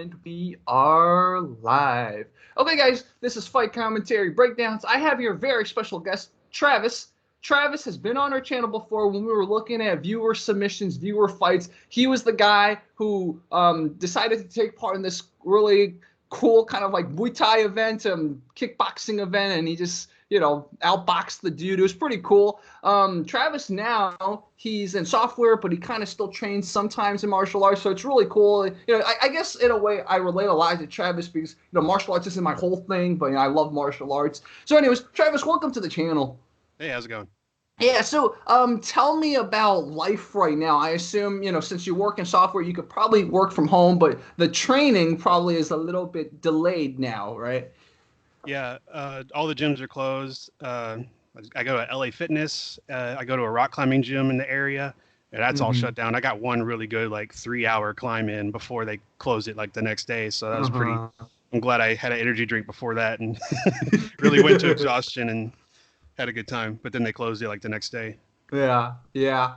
And we are live. Okay, guys, this is Fight Commentary Breakdowns. I have your very special guest, Travis. Travis has been on our channel before when we were looking at viewer submissions, viewer fights. He was the guy who decided to take part in this really cool kind of like Muay Thai event, kickboxing event, and he just outboxed the dude. It was pretty cool. Travis now, he's in software, but he kind of still trains sometimes in martial arts, so it's really cool. I guess in a way I relate a lot to Travis because martial arts isn't my whole thing, but I love martial arts. So anyways, Travis, welcome to the channel. Hey, how's it going? Yeah, so tell me about life right now. I assume, since you work in software, you could probably work from home, but the training probably is a little bit delayed now, right? Yeah, all the gyms are closed. I go to LA Fitness. I go to a rock climbing gym in the area, and that's all shut down. I got one really good 3-hour climb in before they closed it the next day. So that was pretty. I'm glad I had an energy drink before that and really went to exhaustion and had a good time. But then they closed it the next day. Yeah.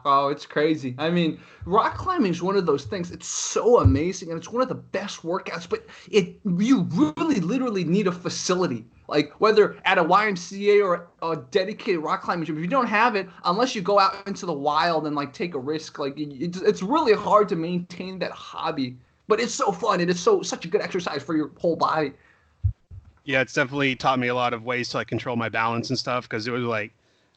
Oh, it's crazy. I mean, rock climbing is one of those things. It's so amazing, and it's one of the best workouts. But you really, literally need a facility, like whether at a YMCA or a dedicated rock climbing gym. If you don't have it, unless you go out into the wild and take a risk, it's really hard to maintain that hobby. But it's so fun, and it's such a good exercise for your whole body. Yeah, it's definitely taught me a lot of ways to control my balance and stuff because it was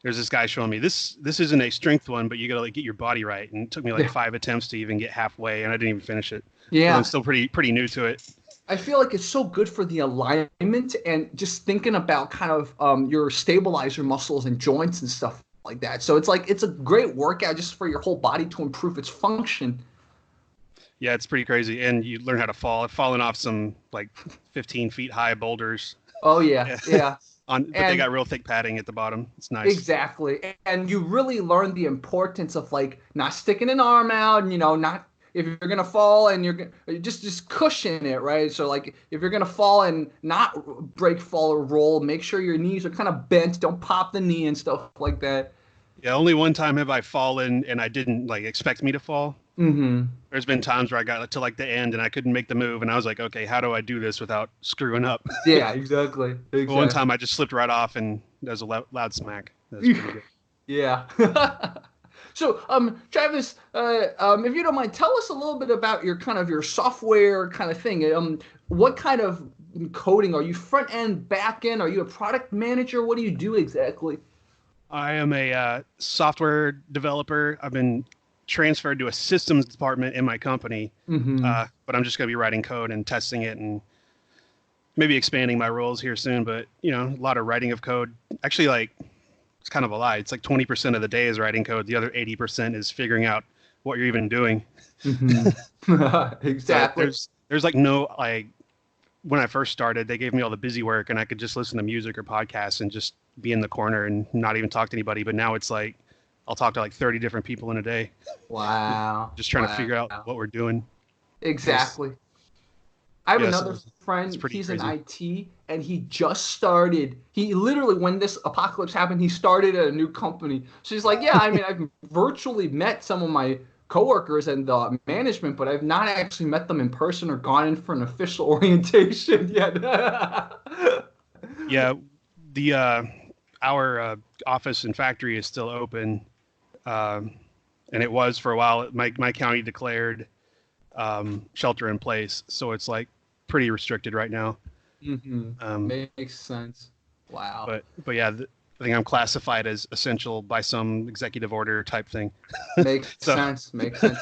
there's this guy showing me this isn't a strength one, but you gotta get your body right. And it took me 5 attempts to even get halfway, and I didn't even finish it. Yeah. I'm still pretty new to it. I feel like it's so good for the alignment and just thinking about kind of your stabilizer muscles and joints and stuff like that. So it's a great workout just for your whole body to improve its function. Yeah, it's pretty crazy. And you learn how to fall. I've fallen off some 15 feet high boulders. Oh yeah. But they got real thick padding at the bottom. It's nice. Exactly. And you really learn the importance of not sticking an arm out and not, if you're gonna fall and you're just cushion it, right? So if you're gonna fall and not break, fall, or roll, make sure your knees are kind of bent. Don't pop the knee and stuff like that. Yeah, only one time have I fallen and I didn't expect me to fall. Mm-hmm. There's been times where I got to the end and I couldn't make the move, and I was like, okay, how do I do this without screwing up? Yeah, exactly. One time I just slipped right off and there was a loud smack. That was pretty good. Yeah. So, Travis, if you don't mind, tell us a little bit about your software kind of thing. What kind of coding are you? Front end, back end? Are you a product manager? What do you do exactly? I am a software developer. I've been transferred to a systems department in my company, but I'm just going to be writing code and testing it and maybe expanding my roles here soon. But a lot of writing of code. Actually, it's kind of a lie. It's 20% of the day is writing code. The other 80% is figuring out what you're even doing. Exactly. So there's no when I first started, they gave me all the busy work and I could just listen to music or podcasts and just be in the corner and not even talk to anybody. But now it's I'll talk to 30 different people in a day. Wow. Just trying to figure out what we're doing. Exactly. I have another friend, he's in IT, and he just started, he literally, when this apocalypse happened, he started a new company. So he's like, yeah, I mean, I've virtually met some of my coworkers and the management, but I've not actually met them in person or gone in for an official orientation yet. Yeah, our office and factory is still open. And it was for a while. My county declared shelter in place, so it's pretty restricted right now. Makes sense. Wow. But yeah, I think I'm classified as essential by some executive order type thing. Makes sense.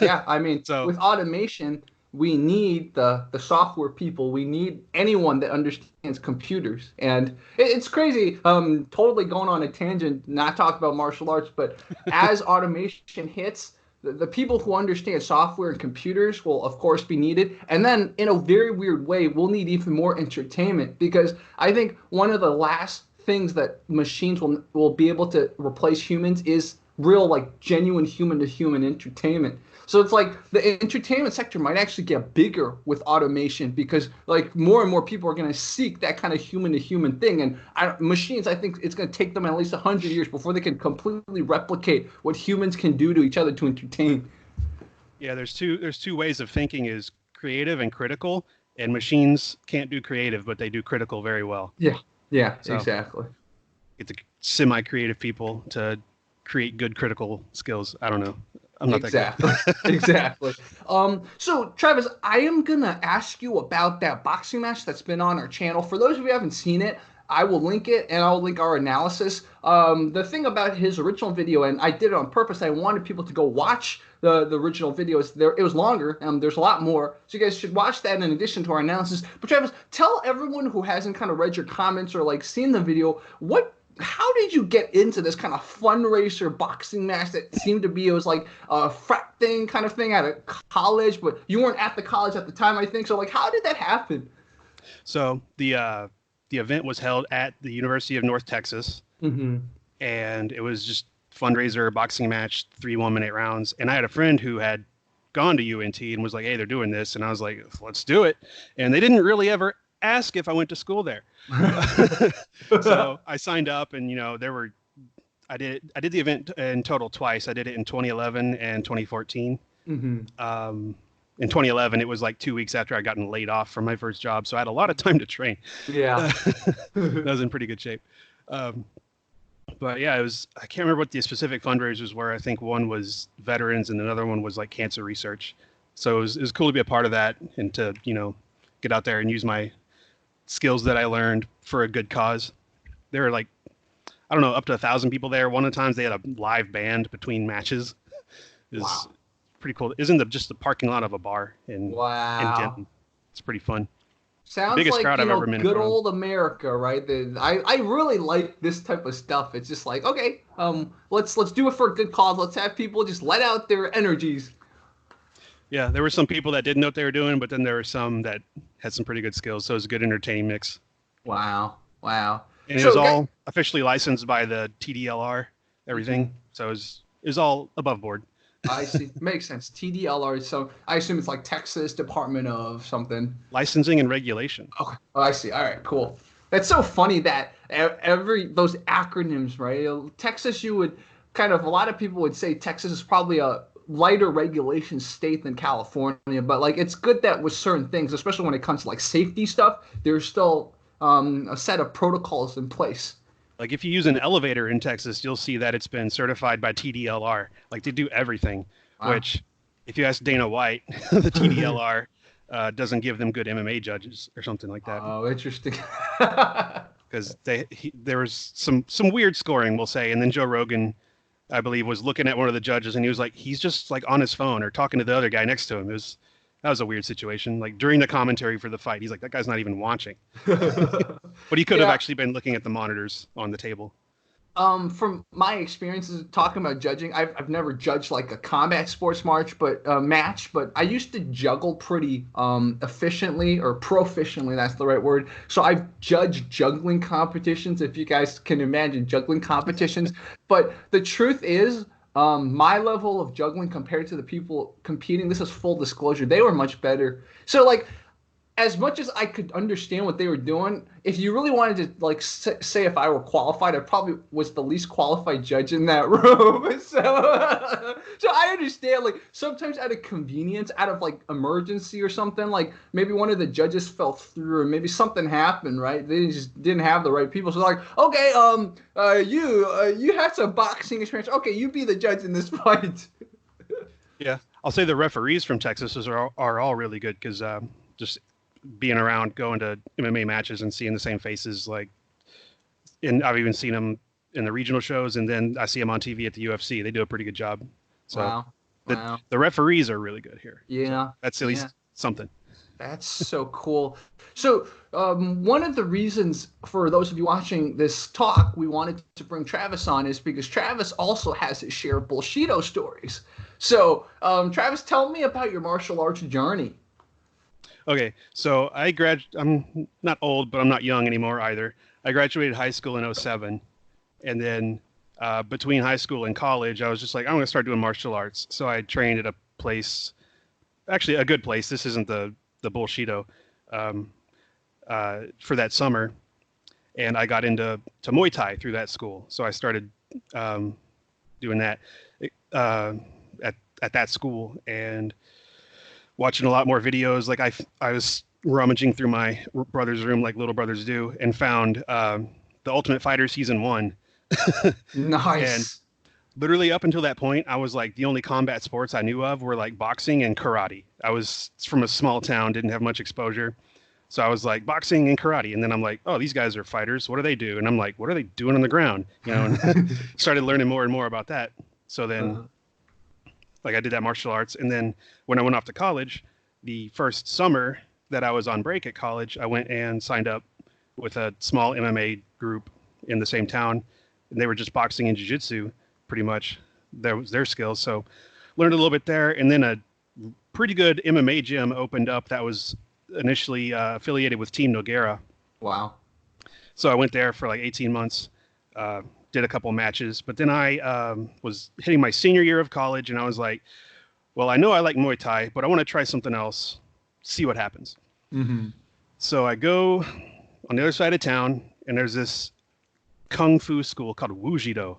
Yeah, I mean, with automation, we need the software people. We need anyone that understands computers. And it's crazy. Totally going on a tangent, not talk about martial arts, but as automation hits, the people who understand software and computers will, of course, be needed. And then, in a very weird way, we'll need even more entertainment, because I think one of the last things that machines will be able to replace humans is real, genuine human-to-human entertainment. So it's the entertainment sector might actually get bigger with automation, because more and more people are going to seek that kind of human-to-human thing. And machines, I think it's going to take them at least 100 years before they can completely replicate what humans can do to each other to entertain. Yeah, there's two ways of thinking: is creative and critical. And machines can't do creative, but they do critical very well. Yeah. Yeah. So exactly. get the semi-creative people to create good critical skills. I don't know. I'm not that good. Exactly. So Travis, I am gonna ask you about that boxing match that's been on our channel. For those of you who haven't seen it, I will link it and I'll link our analysis. The thing about his original video, and I did it on purpose, I wanted people to go watch the original videos. It was longer, there's a lot more. So you guys should watch that in addition to our analysis. But Travis, tell everyone who hasn't kind of read your comments or like seen the video, how did you get into this kind of fundraiser boxing match that seemed to be, it was like a frat thing kind of thing at a college, but you weren't at the college at the time, I think. So like, how did that happen? So the event was held at the University of North Texas, mm-hmm. and it was just fundraiser boxing match, 3 1-minute rounds. And I had a friend who had gone to UNT and was like, hey, they're doing this. And I was like, let's do it. And they didn't really ever ask if I went to school there. So I signed up, and I did the event in total twice. I did it in 2011 and 2014. Mm-hmm. In 2011, it was like 2 weeks after I gotten laid off from my first job, so I had a lot of time to train. Yeah. I was in pretty good shape. But yeah, I can't remember what the specific fundraisers were. I think one was veterans and another one was like cancer research. So it was cool to be a part of that and to, get out there and use my skills that I learned for a good cause. There were like, I don't know, up to 1,000 people there. One of the times they had a live band between matches. It was wow. pretty cool. It was in just the parking lot of a bar in Denton. It's pretty fun. Sounds biggest like, crowd I've ever been good old America, right? I really like this type of stuff. It's just like, okay, let's do it for a good cause. Let's have people just let out their energies. Yeah, there were some people that didn't know what they were doing, but then there were some that had some pretty good skills. So it was a good entertaining mix. Wow. And it was all officially licensed by the TDLR, everything. Mm-hmm. So it was all above board. I see. Makes sense. TDLR. So I assume it's like Texas Department of something. Licensing and Regulation. Okay. Oh, I see. All right. Cool. That's so funny that those acronyms, right? Texas, a lot of people would say Texas is probably a lighter regulation state than California, but like it's good that with certain things, especially when it comes to like safety stuff, there's still a set of protocols in place. Like if you use an elevator in Texas, you'll see that it's been certified by TDLR. Like they do everything, wow. Which if you ask Dana White, the TDLR doesn't give them good MMA judges or something like that. Oh, interesting. Because there was some weird scoring, we'll say, and then Joe Rogan, I believe, was looking at one of the judges and he was like, he's just like on his phone or talking to the other guy next to him. That was a weird situation. Like during the commentary for the fight, he's like, that guy's not even watching. But he could have actually been looking at the monitors on the table. From my experiences talking about judging, I've never judged like a combat sports match, but I used to juggle pretty efficiently or proficiently. That's the right word. So I've judged juggling competitions, if you guys can imagine juggling competitions. But the truth is, my level of juggling compared to the people competing, this is full disclosure, they were much better. So like, as much as I could understand what they were doing, if you really wanted to like say if I were qualified, I probably was the least qualified judge in that room. So I understand, like sometimes out of convenience, out of like emergency or something, like maybe one of the judges fell through or maybe something happened, right? They just didn't have the right people. So like, okay, you had some boxing experience. Okay, you be the judge in this fight. Yeah, I'll say the referees from Texas are all really good because just being around, going to MMA matches and seeing the same faces, and I've even seen them in the regional shows, and then I see them on TV at the UFC. They do a pretty good job. So wow. The referees are really good here. Yeah. So that's at least something. That's so cool. So one of the reasons for those of you watching this talk, we wanted to bring Travis on is because Travis also has his share of Bullshido stories. So Travis, tell me about your martial arts journey. Okay, so I'm not old, but I'm not young anymore either. I graduated high school in 2007, and then between high school and college, I was just like, I'm going to start doing martial arts. So I trained at a place, actually a good place. This isn't the Bullshido, for that summer, and I got into Muay Thai through that school. So I started doing that at that school and watching a lot more videos. Like I was rummaging through my brother's room like little brothers do, and found The Ultimate Fighter Season 1. Nice. And literally up until that point, I was like, the only combat sports I knew of were like boxing and karate. I was from a small town, didn't have much exposure. So I was like boxing and karate. And then I'm like, oh, these guys are fighters. What do they do? And I'm like, what are they doing on the ground? You know, and started learning more and more about that. So then like I did that martial arts. And then when I went off to college, the first summer that I was on break at college, I went and signed up with a small MMA group in the same town. And they were just boxing and jiu-jitsu. Pretty much that was their skills. So learned a little bit there. And then a pretty good MMA gym opened up that was initially affiliated with Team Noguera. Wow. So I went there for like 18 months, did a couple matches, but then I was hitting my senior year of college and I was like, well, I know I like Muay Thai, but I want to try something else, see what happens. Mm-hmm. So I go on the other side of town and there's this Kung Fu school called Wujido.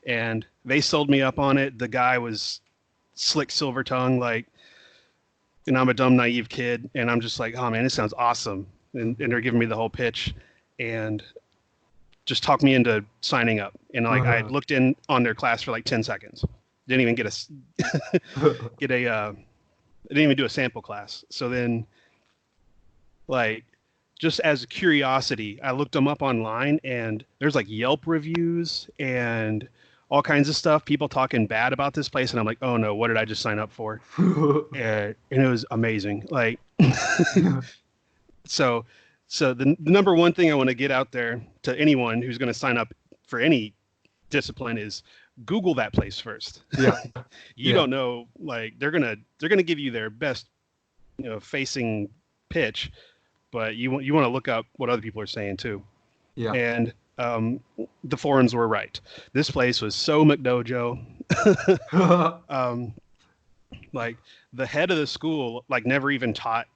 And they sold me up on it. The guy was slick silver tongue, like, and I'm a dumb, naive kid. And I'm just like, oh man, this sounds awesome. And they're giving me the whole pitch and just talked me into signing up. And like, I looked in on their class for like 10 seconds. Didn't even get didn't even do a sample class. So then like, just as a curiosity, I looked them up online and there's like Yelp reviews and all kinds of stuff, people talking bad about this place. And I'm like, oh no, what did I just sign up for? And it was amazing. Like, so the number one thing I want to get out there to anyone who's going to sign up for any discipline is Google that place first. Yeah. You don't know, like they're going to give you their best, facing pitch, but you want to look up what other people are saying too. Yeah. And the forums were right. This place was so McDojo. Like the head of the school, like never even taught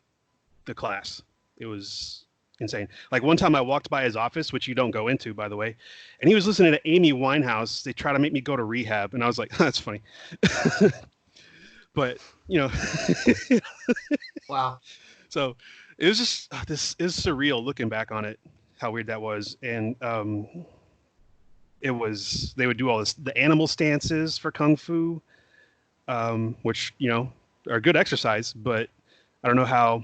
the class. It was insane. Like one time I walked by his office, which you don't go into, by the way, and he was listening to Amy Winehouse. They try to make me go to rehab, and I was like, that's funny. But Wow. So it was just this is surreal looking back on it. How weird that was. And they would do all the animal stances for Kung Fu, which, are good exercise, but I don't know how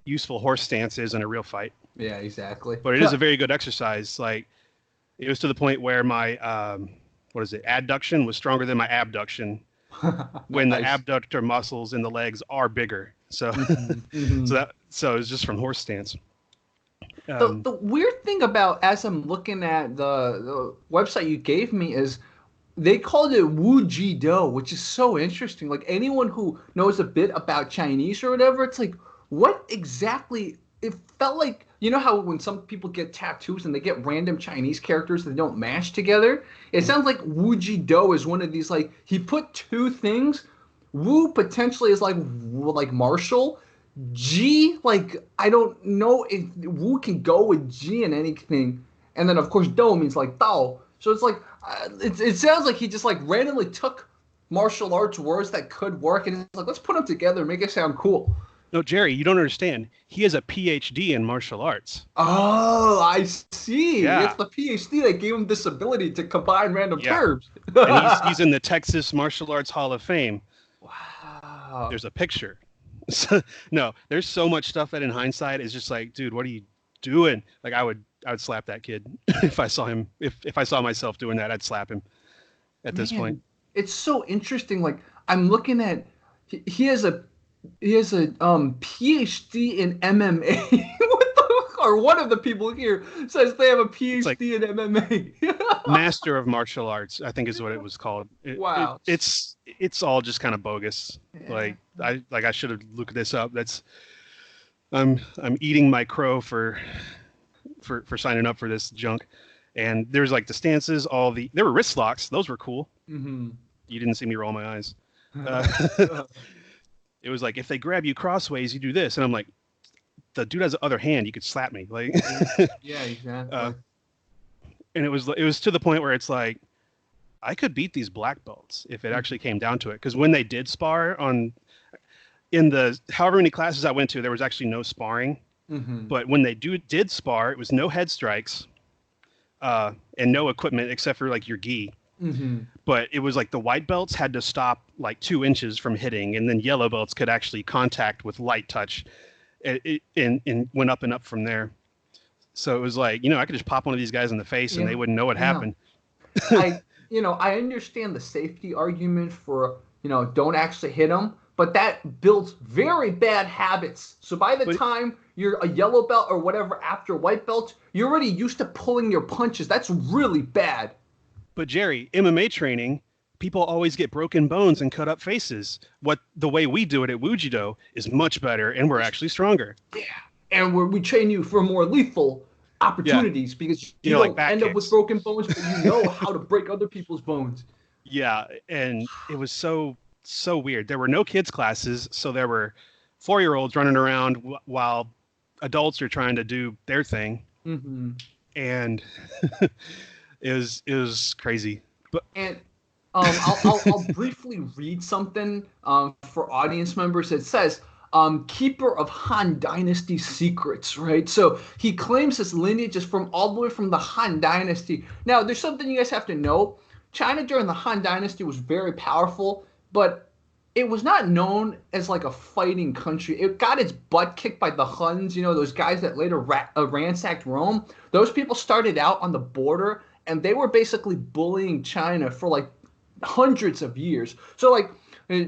useful horse stance is in a real fight. Yeah, exactly. But it is a very good exercise. Like it was to the point where my, adduction was stronger than my abduction when the abductor muscles in the legs are bigger. So, so it was just from horse stance. The weird thing about, as I'm looking at the website you gave me, is they called it Wujido, which is so interesting. Like anyone who knows a bit about Chinese or whatever, it's like, what exactly? It felt like, you know how when some people get tattoos and they get random Chinese characters that don't match together? It sounds like Wujido is one of these, like, he put two things. Wu potentially is like martial. G, like, I don't know if Wu can go with G in anything. And then, of course, Do means like Dao. So it's like, it sounds like he just like randomly took martial arts words that could work and he's like, let's put them together and make it sound cool. No, Jerry, you don't understand. He has a PhD in martial arts. Oh, I see. Yeah. It's the PhD that gave him this ability to combine random terms. And he's in the Texas Martial Arts Hall of Fame. Wow. There's a picture. No, there's so much stuff that in hindsight is just like, dude, what are you doing? Like I would slap that kid if I saw him. If I saw myself doing that, I'd slap him at this point. It's so interesting. Like I'm looking at, he has a PhD in MMA. Or one of the people here says they have a PhD in MMA. Master of Martial Arts, I think is what it was called. Wow. It's all just kind of bogus. Yeah. I should have looked this up. I'm eating my crow for signing up for this junk. And there's like the stances, there were wrist locks. Those were cool. Mm-hmm. You didn't see me roll my eyes. It was like, if they grab you crossways, you do this. And I'm like, the dude has the other hand, you could slap me. Like, yeah, exactly. And it was to the point where it's like, I could beat these black belts if it actually came down to it. Because when they did spar in the however many classes I went to, there was actually no sparring. But when they did spar, it was no head strikes, and no equipment except for like your gi. But it was like the white belts had to stop like 2 inches from hitting, and then yellow belts could actually contact with light touch, and went up and up from there. So it was like, I could just pop one of these guys in the face and they wouldn't know what happened. I understand the safety argument for, don't actually hit them, but that builds very bad habits. So by the time you're a yellow belt or whatever after white belt, you're already used to pulling your punches. That's really bad. But Jerry, MMA training, people always get broken bones and cut up faces. The way we do it at Wujido is much better, and we're actually stronger. Yeah, and we train you for more lethal opportunities because you don't end up with broken bones, but you know how to break other people's bones. Yeah, and it was so weird. There were no kids classes, so there were 4-year-olds running around while adults are trying to do their thing, and it was crazy. And I'll briefly read something for audience members. It says, keeper of Han Dynasty secrets, right? So he claims his lineage is from all the way from the Han Dynasty. Now, there's something you guys have to know. China during the Han Dynasty was very powerful, but it was not known as like a fighting country. It got its butt kicked by the Huns, those guys that later ransacked Rome. Those people started out on the border, and they were basically bullying China for like hundreds of years. So like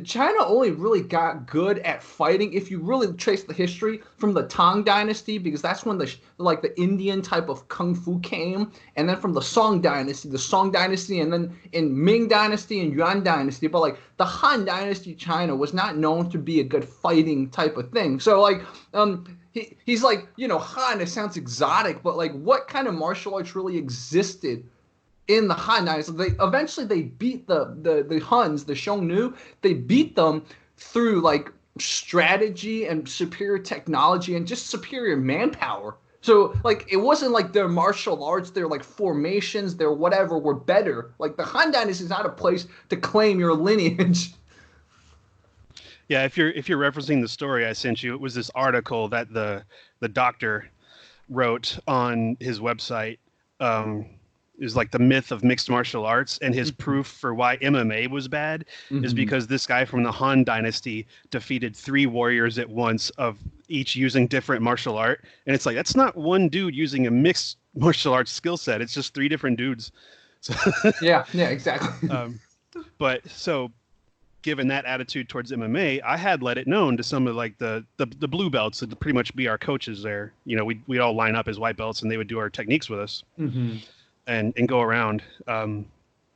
China only really got good at fighting if you really trace the history from the Tang Dynasty, because that's when the Indian type of kung fu came, and then from the Song Dynasty, and then in Ming Dynasty and Yuan Dynasty. But like the Han Dynasty, China was not known to be a good fighting type of thing. So like he's like, Han, it sounds exotic, but like what kind of martial arts really existed in the Han Dynasty? They beat the Huns, the Xiongnu. They beat them through like strategy and superior technology and just superior manpower. So like it wasn't like their martial arts, their like formations, their whatever were better. Like the Han Dynasty is not a place to claim your lineage. Yeah, if you're referencing the story I sent you, it was this article that the doctor wrote on his website. Is like the myth of mixed martial arts, and his proof for why MMA was bad is because this guy from the Han Dynasty defeated 3 warriors at once, of each using different martial art. And it's like, that's not one dude using a mixed martial arts skill set. It's just 3 different dudes. So yeah, exactly. But so given that attitude towards MMA, I had let it known to some of like the blue belts that pretty much be our coaches there. We'd all line up as white belts and they would do our techniques with us. And go around. And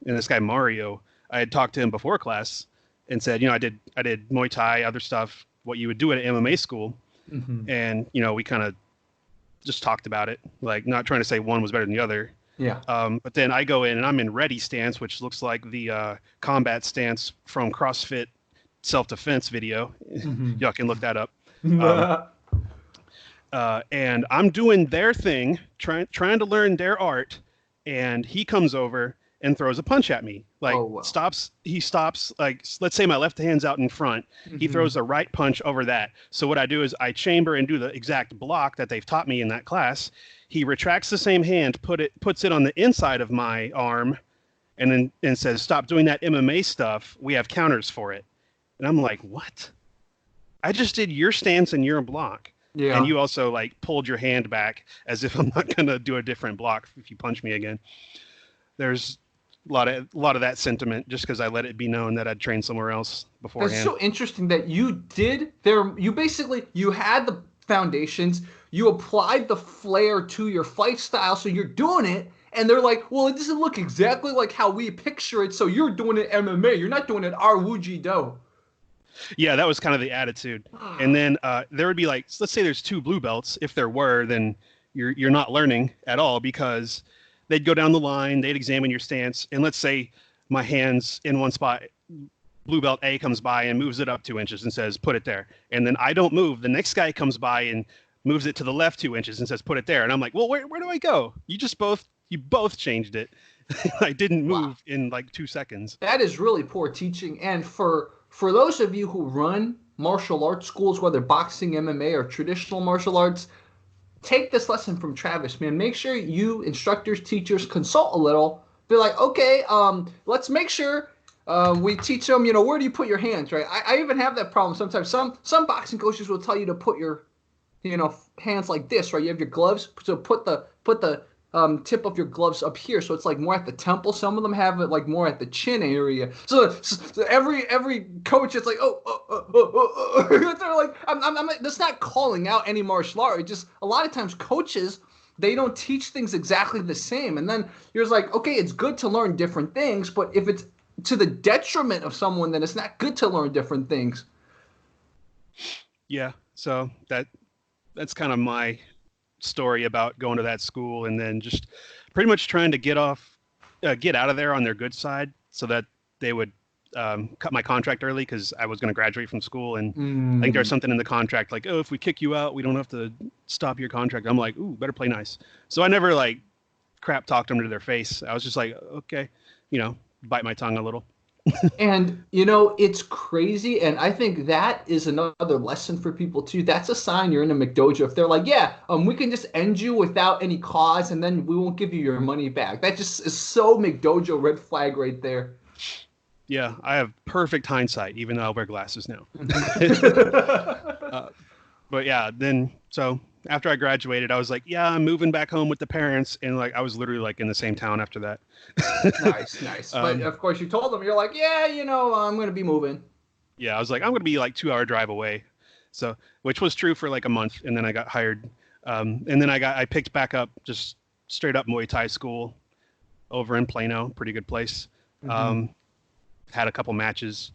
this guy Mario, I had talked to him before class and said, I did Muay Thai, other stuff, what you would do at an MMA school. And we kind of just talked about it, like not trying to say one was better than the other. Yeah. But then I go in and I'm in ready stance, which looks like the combat stance from CrossFit self-defense video. Y'all can look that up. And I'm doing their thing, trying to learn their art. And he comes over and throws a punch at me. Like he stops, like, let's say my left hand's out in front. He throws a right punch over that. So what I do is I chamber and do the exact block that they've taught me in that class. He retracts the same hand, puts it on the inside of my arm, and says, stop doing that MMA stuff. We have counters for it. And I'm like, what? I just did your stance and your block. Yeah. And you also like pulled your hand back as if I'm not going to do a different block if you punch me again. There's a lot of that sentiment just because I let it be known that I'd trained somewhere else beforehand. That's so interesting that you had the foundations, you applied the flair to your fight style, so you're doing it, and they're like, well, it doesn't look exactly like how we picture it, so you're doing it MMA. You're not doing it our Wujido. Yeah, that was kind of the attitude. And then there would be like, let's say there's 2 blue belts. If there were, then you're not learning at all, because they'd go down the line, they'd examine your stance, and let's say my hand's in one spot, blue belt A comes by and moves it up 2 inches and says, put it there. And then I don't move. The next guy comes by and moves it to the left 2 inches and says, put it there. And I'm like, well, where do I go? You both changed it. I didn't move in like 2 seconds. That is really poor teaching. And for those of you who run martial arts schools, whether boxing, MMA, or traditional martial arts, take this lesson from Travis, man. Make sure you instructors, teachers consult a little. Be like, okay, let's make sure we teach them, where do you put your hands, right? I even have that problem sometimes. Some boxing coaches will tell you to put your, hands like this, right? You have your gloves, so put the tip of your gloves up here, so it's like more at the temple. Some of them have it like more at the chin area. So every coach is like, they're like, I'm that's not calling out any martial art. It just a lot of times coaches, they don't teach things exactly the same, and then you're just like, okay, it's good to learn different things, but if it's to the detriment of someone, then it's not good to learn different things. Yeah, so that's kind of my story about going to that school, and then just pretty much trying to get out of there on their good side, so that they would cut my contract early, because I was going to graduate from school, and I think there's something in the contract like, oh, if we kick you out, we don't have to stop your contract. I'm like, ooh, better play nice. So I never like crap talked them to their face. I was just like, okay, bite my tongue a little. And it's crazy, and I think that is another lesson for people too. That's a sign you're in a McDojo. If they're like, yeah, we can just end you without any cause, and then we won't give you your money back. That just is so McDojo red flag right there. Yeah, I have perfect hindsight, even though I wear glasses now. But yeah, then so after I graduated, I was like, yeah, I'm moving back home with the parents, and like I was literally like in the same town after that. Nice. But of course, you told them, you're like, yeah, I'm going to be moving. Yeah, I was like, I'm going to be like 2-hour drive away. So, which was true for like a month, and then I got hired, and then I picked back up just straight up Muay Thai school over in Plano, pretty good place. Had a couple matches,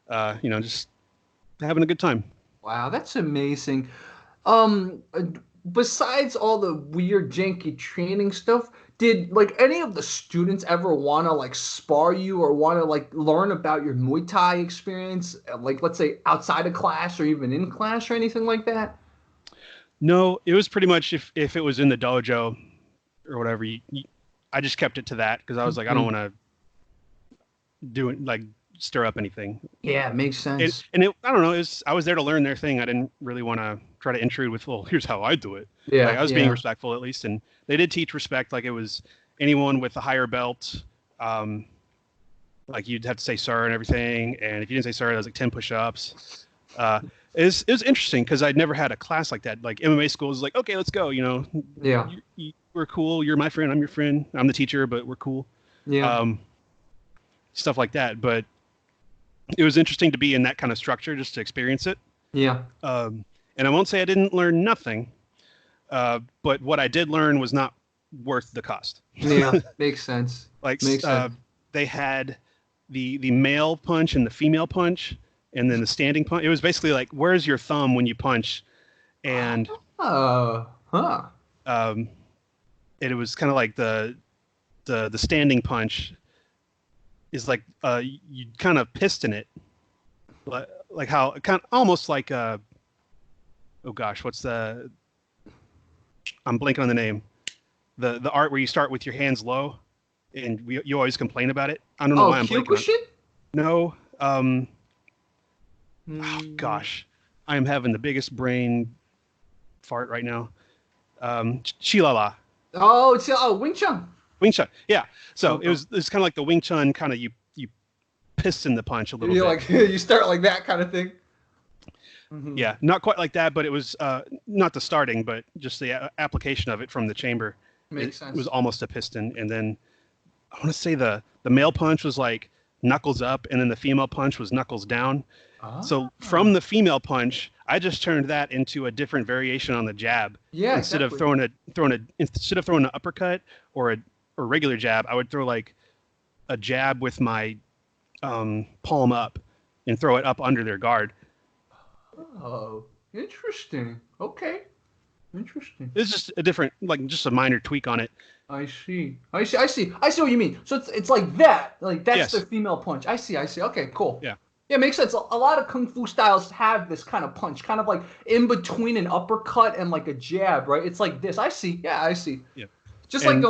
just having a good time. Wow, that's amazing. Besides all the weird, janky training stuff, did like any of the students ever want to like spar you or want to like learn about your Muay Thai experience, like let's say outside of class or even in class or anything like that? No, it was pretty much if it was in the dojo or whatever, I just kept it to that, because I was like, I don't want to do it like stir up anything. Yeah, it makes sense. I don't know. I was there to learn their thing. I didn't really want to try to intrude with, well, here's how I do it. Yeah, like, I was being respectful at least, and they did teach respect. Like it was anyone with a higher belt. Like you'd have to say sir and everything, and if you didn't say sir, that was like 10 push-ups. It was interesting because I'd never had a class like that. Like MMA school is like, okay, let's go. Yeah, we're cool. You're my friend. I'm your friend. I'm the teacher, but we're cool. Yeah. Stuff like that, but it was interesting to be in that kind of structure just to experience it. Yeah. And I won't say I didn't learn nothing, but what I did learn was not worth the cost. Yeah, makes sense. They had the male punch and the female punch, and then the standing punch. It was basically like, where's your thumb when you punch? And it was kind of like the standing punch is like you kind of piston it, like how kind of almost like oh gosh, what's I'm blanking on the name, the art where you start with your hands low, and you always complain about it. I don't know why I'm blanking on it. No, oh gosh, I am having the biggest brain fart right now. Shilala. Oh, it's Wing Chun. Wing Chun, yeah. So it was kind of like the Wing Chun, kind of you piston the punch a little bit. Like you start like that kind of thing. Mm-hmm. Yeah, not quite like that, but it was not the starting, but just the application of it from the chamber. Makes sense. It was almost a piston, and then I want to say the male punch was like knuckles up, and then the female punch was knuckles down. So from the female punch, I just turned that into a different variation on the jab. Yeah, instead of throwing an uppercut or a regular jab, I would throw like a jab with my palm up and throw it up under their guard. Oh, interesting. Okay, interesting. It's just a different, like just a minor tweak on it. I see what you mean. So it's like that. Like that's the female punch. I see. Okay, cool. Yeah. Yeah, it makes sense. A lot of kung fu styles have this kind of punch, kind of like in between an uppercut and like a jab, right? It's like this. I see. Yeah, I see. Yeah. Just like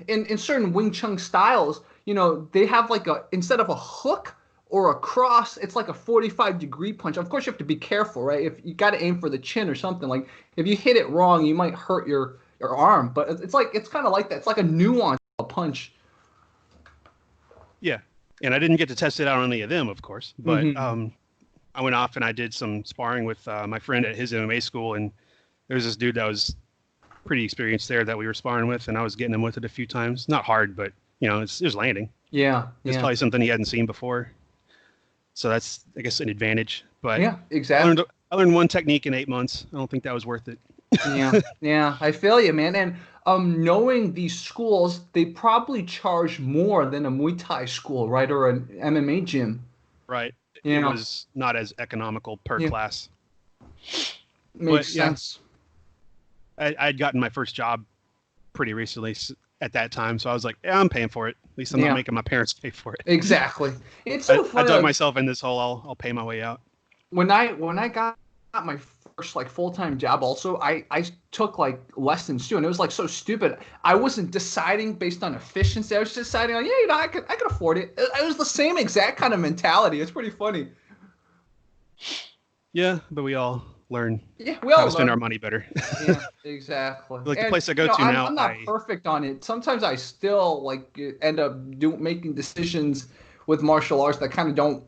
in certain Wing Chun styles, they have like instead of a hook or a cross, it's like a 45-degree punch. Of course, you have to be careful, right? If you got to aim for the chin or something, like if you hit it wrong, you might hurt your arm. But it's kind of like that. It's like a nuance of a punch. Yeah, and I didn't get to test it out on any of them, of course. But I went off and I did some sparring with my friend at his MMA school, and there's this dude that was pretty experienced there that we were sparring with, and I was getting him with it a few times. Not hard, but it was landing. Yeah, it's probably something he hadn't seen before. So that's, I guess, an advantage. But yeah, exactly. I learned one technique in 8 months. I don't think that was worth it. Yeah, I feel you, man. And knowing these schools, they probably charge more than a Muay Thai school, right, or an MMA gym. Right. It was not as economical per class. Makes sense. I'd gotten my first job pretty recently at that time, so I was like, yeah, I'm paying for it. At least I'm not making my parents pay for it. Exactly. It's so funny. I dug myself in this hole. I'll pay my way out. When I got my first full-time job, also I took lessons too, and it was so stupid. I wasn't deciding based on efficiency. I was deciding on I could afford it. It was the same exact kind of mentality. It's pretty funny. Yeah, but we all learn how to spend our money better. Yeah, exactly. The place I go to now, I'm not perfect on it. Sometimes I still end up making decisions with martial arts that kind of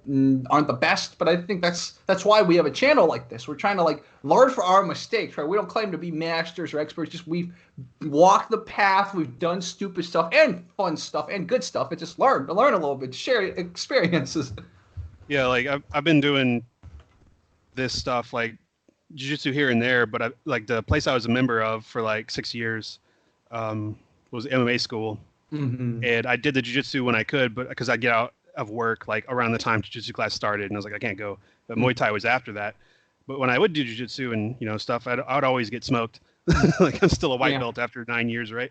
aren't the best, but I think that's why we have a channel like this. We're trying to learn from our mistakes, right? We don't claim to be masters or experts. Just we've walked the path. We've done stupid stuff and fun stuff and good stuff. And just learn a little bit, share experiences. Yeah, I've been doing this stuff jiu-jitsu here and there, but the place I was a member of for 6 years was MMA school, and I did the jiu-jitsu when I could, but because I'd get out of work around the time jiu-jitsu class started, and I was like, I can't go. But Muay Thai was after that. But when I would do jiu-jitsu and stuff, I'd always get smoked. I'm still a white belt after 9 years, right?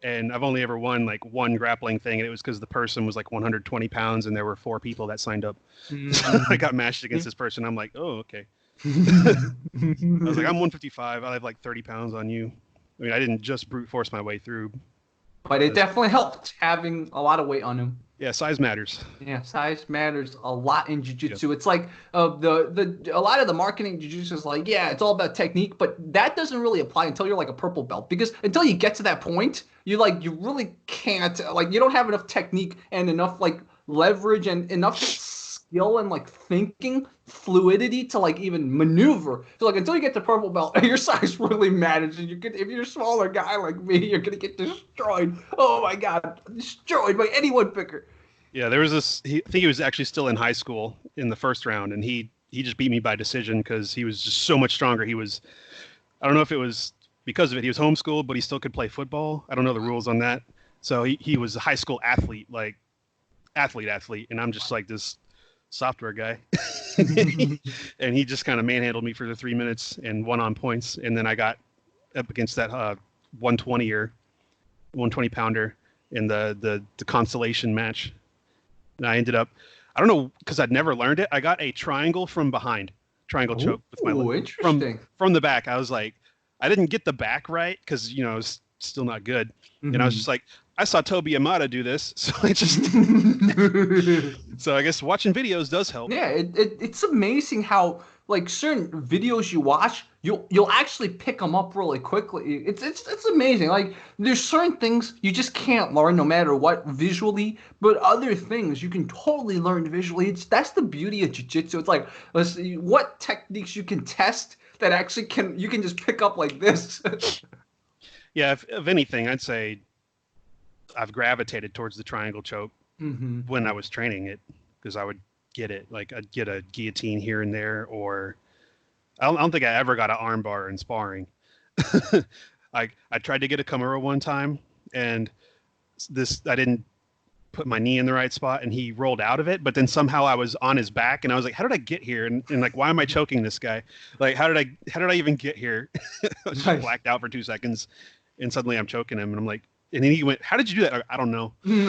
And I've only ever won one grappling thing, and it was because the person was 120 pounds, and there were 4 people that signed up. I got matched against this person. I'm like, oh, okay. I was like, I'm 155. I have 30 pounds on you. I mean, I didn't just brute force my way through. But it definitely helped having a lot of weight on him. Yeah, size matters. Yeah, size matters a lot in jiu-jitsu. It's a lot of the marketing jiu-jitsu is it's all about technique, but that doesn't really apply until you're a purple belt, because until you get to that point, you really can't you don't have enough technique and enough leverage and enough skill and thinking fluidity to even maneuver. So until you get to purple belt, your size really matters. And if you're a smaller guy like me, you're gonna get destroyed. Oh my god, destroyed by any woodpecker. Yeah, there was this. I think he was actually still in high school in the first round, and he just beat me by decision because he was just so much stronger. He was, I don't know if it was because of it. He was homeschooled, but he still could play football. I don't know the rules on that. So he was a high school athlete, athlete, and I'm just this software guy. And he just kind of manhandled me for the 3 minutes and won on points. And then I got up against that 120 pounder in the consolation match. And I ended up, I don't know, because I'd never learned it. I got a triangle from behind, choke with my leg. Interesting. From the back. I was I didn't get the back right because, it was still not good. And I was just I saw Toby Amada do this, so I just so I guess watching videos does help. Yeah, it's amazing how certain videos you watch, you'll actually pick them up really quickly. It's amazing. There's certain things you just can't learn no matter what visually, but other things you can totally learn visually. That's the beauty of jiu-jitsu. It's let's see what techniques you can test that actually you can just pick up like this. Yeah, if anything, I'd say I've gravitated towards the triangle choke when I was training it, because I would get it. I'd get a guillotine here and there, or I don't think I ever got an arm bar in sparring. I tried to get a Kimura one time, and I didn't put my knee in the right spot, and he rolled out of it, but then somehow I was on his back, and I was like, how did I get here? And why am I choking this guy? How did I even get here? I was just blacked out for 2 seconds, and suddenly I'm choking him, and I'm like, and then he went, how did you do that? I don't know. You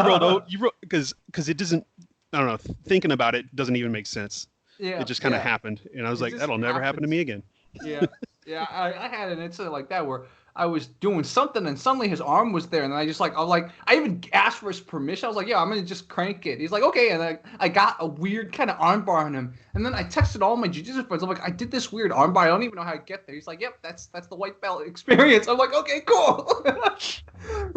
rolled because it doesn't, I don't know, thinking about it doesn't even make sense. Yeah. It just kind of happened. And I was like, that'll never happen to me again. Yeah. Yeah, I had an incident like that where I was doing something, and suddenly his arm was there, and I was like, I even asked for his permission. I was like, yeah, I'm gonna just crank it. He's like, okay, and I got a weird kind of armbar on him, and then I texted all my jiu-jitsu friends. I'm like, I did this weird armbar. I don't even know how to get there. He's like, yep, that's the white belt experience. I'm like, okay, cool.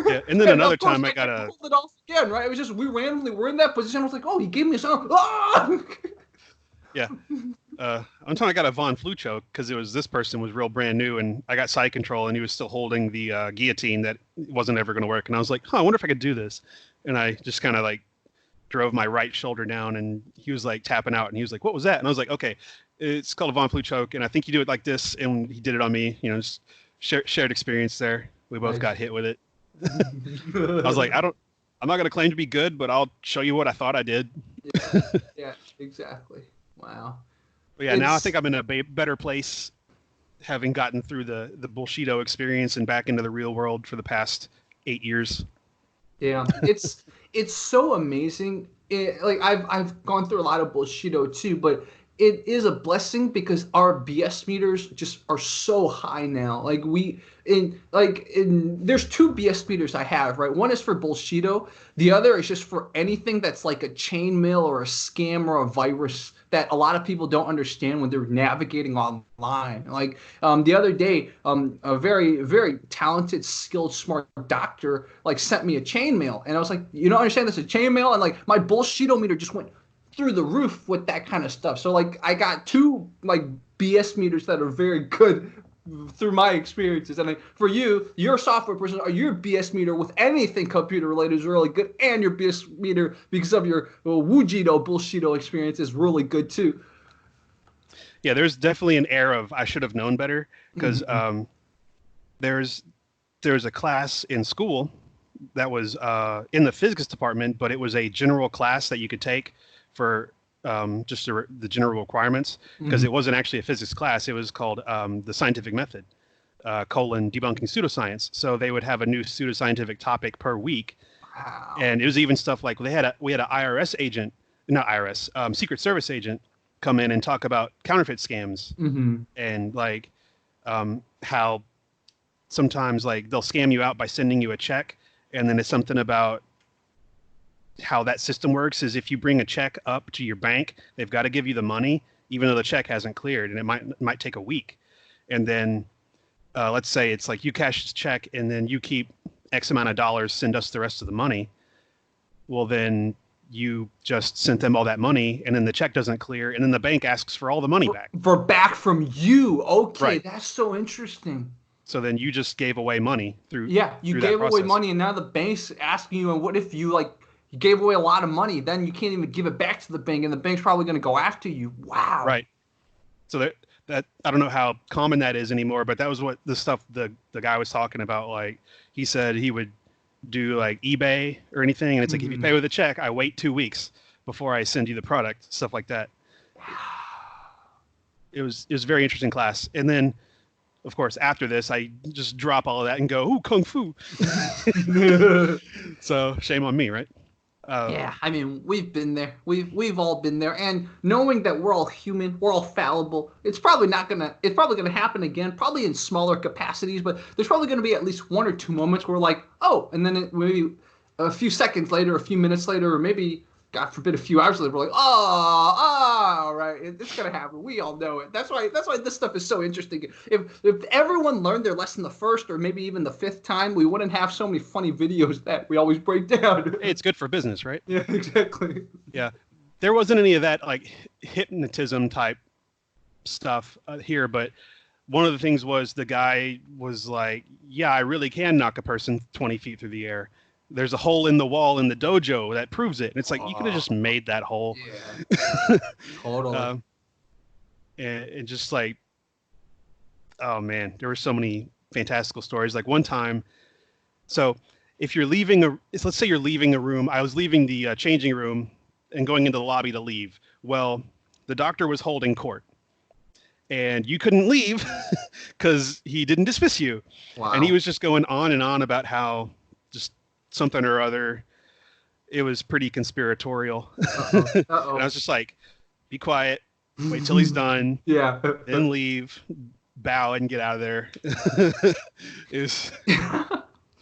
Yeah, and then another time I got a pulled it off again, right? It was just we randomly were in that position. I was like, oh, he gave me his arm. Ah! Yeah. One time I got a Von Flu choke because this person was real brand new, and I got side control, and he was still holding the guillotine that wasn't ever going to work. And I was like, I wonder if I could do this. And I just kind of like drove my right shoulder down, and he was like tapping out, and he was like, what was that? And I was like, okay, it's called a Von Flu choke, and I think you do it like this. And he did it on me, just shared experience there. We both got hit with it. I was like, I'm not going to claim to be good, but I'll show you what I thought I did. Yeah, exactly. Wow. But yeah, now I think I'm in a better place, having gotten through the Bullshido experience and back into the real world for the past 8 years. Yeah, it's so amazing. I've gone through a lot of Bullshido too, but it is a blessing because our BS meters just are so high now. There's two BS meters I have, right? One is for Bullshido. The other is just for anything that's like a chainmail or a scam or a virus that a lot of people don't understand when they're navigating online. The other day, a very, very talented, skilled, smart doctor sent me a chainmail, and I was like, you don't understand this is a chainmail, and my Bullshido meter just went through the roof with that kind of stuff. So I got two BS meters that are very good through my experiences. And for you, your software person, or your BS meter with anything computer related is really good, and your BS meter because of your Wujido Bullshido experience is really good too. Yeah, there's definitely an air of I should have known better because there's a class in school that was in the physics department, but it was a general class that you could take for just the general requirements, because it wasn't actually a physics class. It was called the scientific method, debunking pseudoscience. So they would have a new pseudoscientific topic per week. Wow. And it was even stuff like we had an IRS agent, not IRS, Secret Service agent come in and talk about counterfeit scams and how sometimes they'll scam you out by sending you a check, and then it's something about how that system works is if you bring a check up to your bank, they've got to give you the money, even though the check hasn't cleared, and it might take a week. And then let's say it's you cash this check and then you keep X amount of dollars, send us the rest of the money. Well, then you just sent them all that money, and then the check doesn't clear, and then the bank asks for all the money back. Back from you. Okay, right. That's so interesting. So then you just gave away money through. Yeah, you gave away money, and now the bank's asking you, and what if you you gave away a lot of money, then you can't even give it back to the bank, and the bank's probably going to go after you. Wow. Right. So that I don't know how common that is anymore, but that was what the stuff the guy was talking about. He said he would do eBay or anything, and it's if you pay with a check, I wait 2 weeks before I send you the product, stuff like that. It was a very interesting class. And then, of course, after this, I just drop all of that and go, ooh, Kung Fu. So shame on me, right? Yeah, I mean, we've been there. We've all been there, and knowing that we're all human, we're all fallible. It's probably gonna happen again, probably in smaller capacities, but there's probably gonna be at least one or two moments where and then maybe a few seconds later, a few minutes later, or maybe, God forbid, a few hours later, we're all right, it's gonna happen. We all know it. That's why this stuff is so interesting. If everyone learned their lesson the first or maybe even the fifth time, we wouldn't have so many funny videos that we always break down. It's good for business, right? Yeah, exactly. Yeah, there wasn't any of that hypnotism type stuff here, but one of the things was the guy was yeah, I really can knock a person 20 feet through the air. There's a hole in the wall in the dojo that proves it. And it's you could have just made that hole. Yeah. Totally. And just oh man, there were so many fantastical stories. One time, so if you're leaving let's say you're leaving a room. I was leaving the changing room and going into the lobby to leave. Well, the doctor was holding court, and you couldn't leave because he didn't dismiss you. Wow. And he was just going on and on about how just something or other. It was pretty conspiratorial. And I was just be quiet, wait till he's done. Yeah. Then leave. bow and get out of there is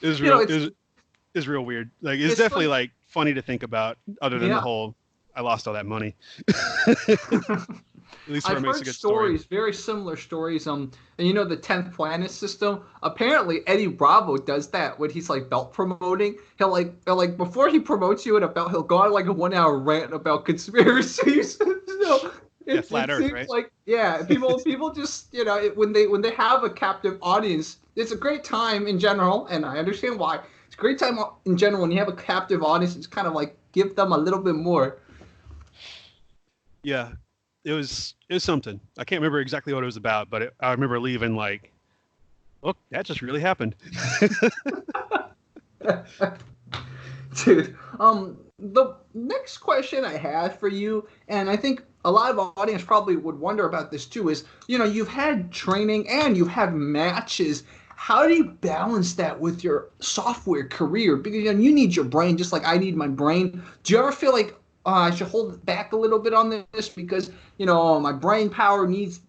real weird. Like it's definitely like funny to think about, other than the whole I lost all that money. At least I've heard stories, very similar stories. And you know the 10th Planet system. Apparently, Eddie Bravo does that when he's like belt promoting. He'll like before he promotes you at a belt, he'll go on like a 1-hour rant about conspiracies. Flat Earth, right? Like people just when they have a captive audience, it's a great time in general, and I understand why. It's a great time in general when you have a captive audience. It's kind of like give them a little bit more. Yeah. It was something. I can't remember exactly what it was about, but I remember leaving like, look, that just really happened. Dude, the next question I had for you, and I think a lot of our audience probably would wonder about this too, is, you've had training and you've had matches. How do you balance that with your software career? Because you need your brain just like I need my brain. Do you ever feel like, I should hold back a little bit on this because, my brain power needs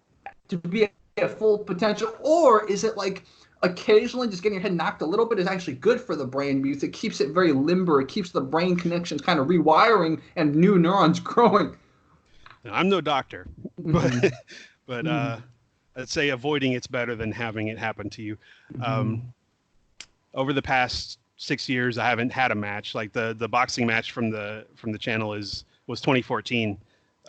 to be at full potential? Or is it like occasionally just getting your head knocked a little bit is actually good for the brain because it keeps it very limber. It keeps the brain connections kind of rewiring and new neurons growing. Now, I'm no doctor, but I'd say avoiding it's better than having it happen to you. Over the past 6 years, I haven't had a match. Like the boxing match from the channel was 2014,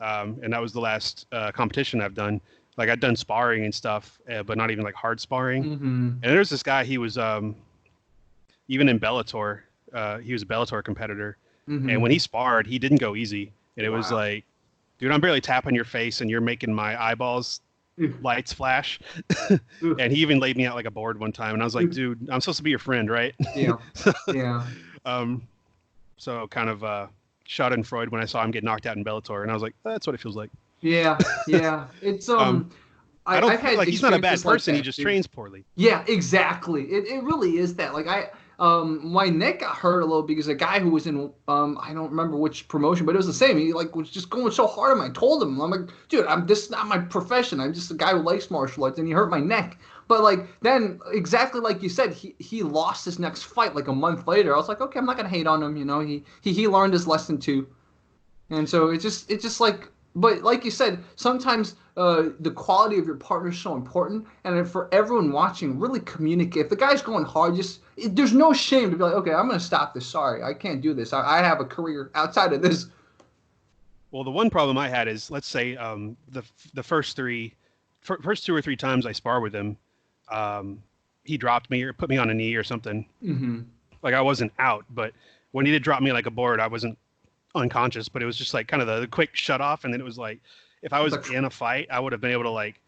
and that was the last competition I've done. Like I'd done sparring and stuff, but not even like hard sparring. And there's this guy. He was even in Bellator. He was a Bellator competitor, and when he sparred, he didn't go easy. And it was like, dude, I'm barely tapping your face, and you're making my eyeballs lights flash. And he even laid me out like a board one time, and I was like, dude, I'm supposed to be your friend, right? Yeah. So kind of schadenfreude when I saw him get knocked out in Bellator, and I was like, that's what it feels like. Yeah. It's I don't I've had like he's not a bad person. Like he just trains poorly. Yeah, exactly. It really is that. Like my neck got hurt a little because a guy who was in I don't remember which promotion, but it was the same. He like was just going so hard at me. I told him, I'm like, dude, this is not my profession. I'm just a guy who likes martial arts, and he hurt my neck. But like then exactly like you said, he lost his next fight like a month later. I was like, okay, I'm not gonna hate on him. He learned his lesson too. And so it's just like. But like you said, sometimes the quality of your partner is so important, and for everyone watching, really communicate. If the guy's going hard, there's no shame to be like, okay, I'm going to stop this. Sorry, I can't do this. I have a career outside of this. Well, the one problem I had is, let's say the first 2 or 3 times I spar with him, he dropped me or put me on a knee or something. Like I wasn't out, but when he did drop me like a board, I wasn't unconscious, but it was just like kind of the quick shut off, and then it was like if I was in a fight, I would have been able to like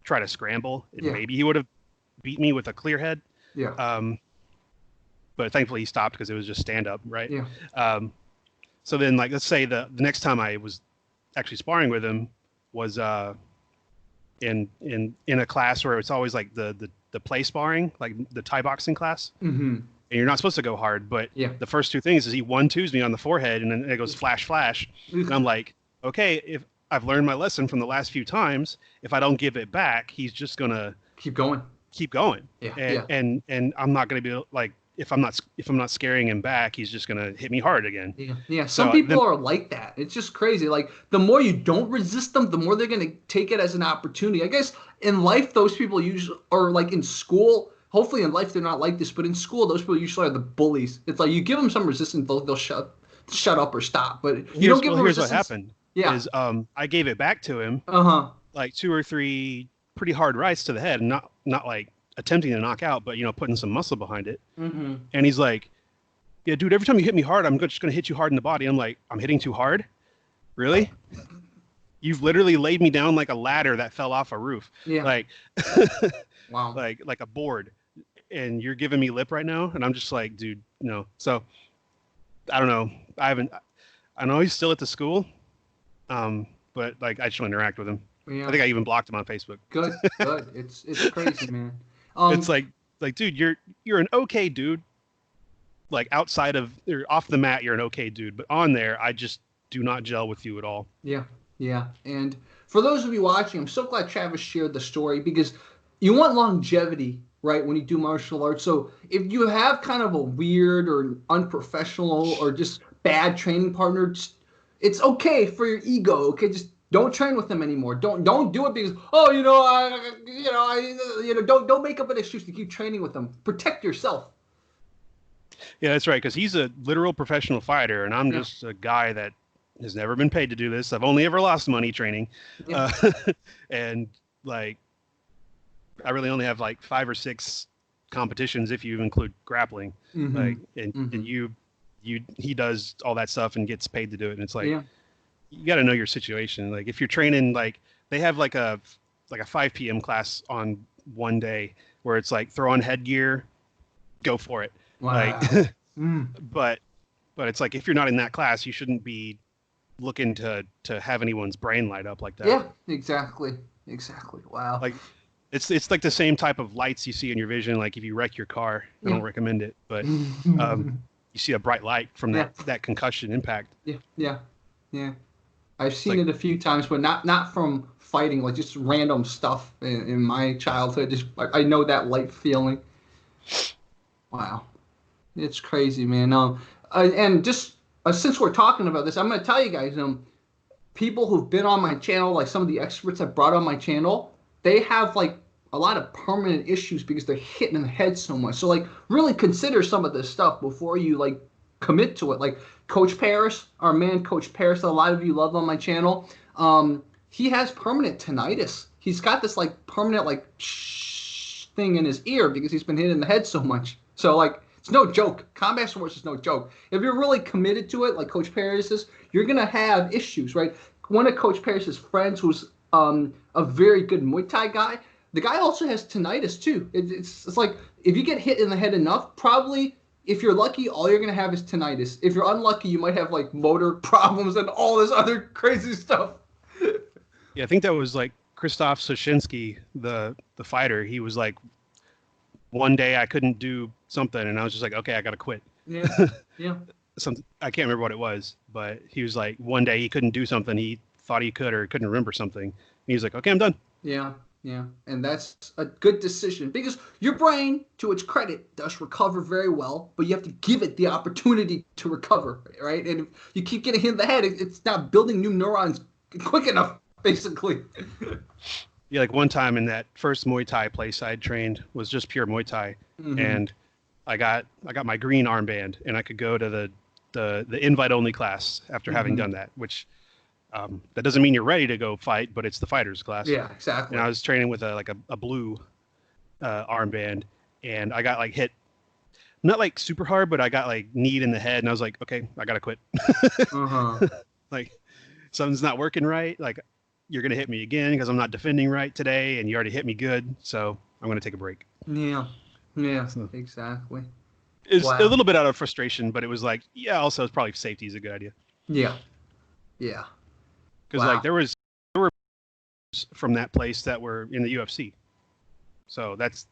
try to scramble, and maybe he would have beat me with a clear head. But thankfully he stopped because it was just stand up, right? So then, like, let's say the next time I was actually sparring with him was in a class where it's always like the play sparring, like the Thai boxing class. And you're not supposed to go hard, but the first 2 things is he 1-2s me on the forehead, and then it goes flash, flash. And I'm like, okay, if I've learned my lesson from the last few times, if I don't give it back, he's just gonna keep going. And I'm not gonna be like, if I'm not scaring him back, he's just gonna hit me hard again. Some people are like that. It's just crazy. Like the more you don't resist them, the more they're gonna take it as an opportunity. I guess in life, those people usually, or like in school. Hopefully in life they're not like this, but in school those people usually are the bullies. It's like you give them some resistance, they'll shut up or stop. But you don't give them resistance. Here's what happened. Is I gave it back to him. Like 2 or 3 pretty hard rights to the head, and not like attempting to knock out, but putting some muscle behind it. And he's like, yeah, dude, every time you hit me hard, I'm just gonna hit you hard in the body. I'm like, I'm hitting too hard? Really? You've literally laid me down like a ladder that fell off a roof. Like wow. Like a board. And you're giving me lip right now, and I'm just like, dude, no. So I don't know. I know he's still at the school, but like I just don't interact with him. I think I even blocked him on Facebook. Good. It's crazy, man. It's like dude, you're an okay dude. Like outside of or off the mat, you're an okay dude, but on there, I just do not gel with you at all. Yeah. And for those of you watching, I'm so glad Travis shared the story because you want longevity, right, when you do martial arts. So if you have kind of a weird or unprofessional or just bad training partner, it's okay for your ego. Okay, just don't train with them anymore. Don't do it because don't make up an excuse to keep training with them. Protect yourself. Yeah, that's right. Because he's a literal professional fighter, and I'm just a guy that has never been paid to do this. I've only ever lost money training, and like I really only have like 5 or 6 competitions if you include grappling. Like, and he does all that stuff and gets paid to do it, and it's like you got to know your situation. Like if you're training, like they have like a 5 p.m. class on one day where it's like throw on headgear, go for it. Wow. Like, but it's like if you're not in that class, you shouldn't be looking to have anyone's brain light up like that. Yeah, exactly. Wow. Like it's like the same type of lights you see in your vision. Like if you wreck your car, I don't recommend it, but you see a bright light from that concussion impact. Yeah. I've seen it a few times, but not from fighting, like just random stuff in my childhood. Just I know that light feeling. Wow. It's crazy, man. And just since we're talking about this, I'm going to tell you guys, people who've been on my channel, like some of the experts I brought on my channel, they have like a lot of permanent issues because they're hitting in the head so much. So like really consider some of this stuff before you like commit to it. Like Coach Paris, our man Coach Paris, that a lot of you love on my channel, he has permanent tinnitus. He's got this like permanent like shh thing in his ear because he's been hit in the head so much. So like it's no joke. Combat sports is no joke. If you're really committed to it, like Coach Paris is, you're gonna have issues, right? One of Coach Paris's friends, who's a very good Muay Thai guy, the guy also has tinnitus too. It's like if you get hit in the head enough, probably if you're lucky, all you're gonna have is tinnitus. If you're unlucky, you might have like motor problems and all this other crazy stuff. Yeah, I think that was like Krzysztof Soshinsky, the fighter. He was like, one day I couldn't do something, and I was just like, okay, I gotta quit. Yeah. I can't remember what it was, but he was like, one day he couldn't do something he thought he could or couldn't remember something. And he was like, okay, I'm done. Yeah. And that's a good decision because your brain, to its credit, does recover very well, but you have to give it the opportunity to recover, right? And if you keep getting hit in the head, it's not building new neurons quick enough, basically. Yeah, like one time in that first Muay Thai place I'd trained was just pure Muay Thai, and I got my green armband, and I could go to the invite only class after having done that, which that doesn't mean you're ready to go fight, but it's the fighters class. Yeah, exactly. And I was training with a blue armband, and I got like hit, not like super hard, but I got like kneed in the head, and I was like, okay, I gotta quit. Like something's not working right. Like you're gonna hit me again because I'm not defending right today, and you already hit me good, so I'm gonna take a break. Yeah, so, exactly. It's a little bit out of frustration, but it was like, yeah, also it's probably safety is a good idea. Yeah. Because like there were from that place that were in the UFC, so that's.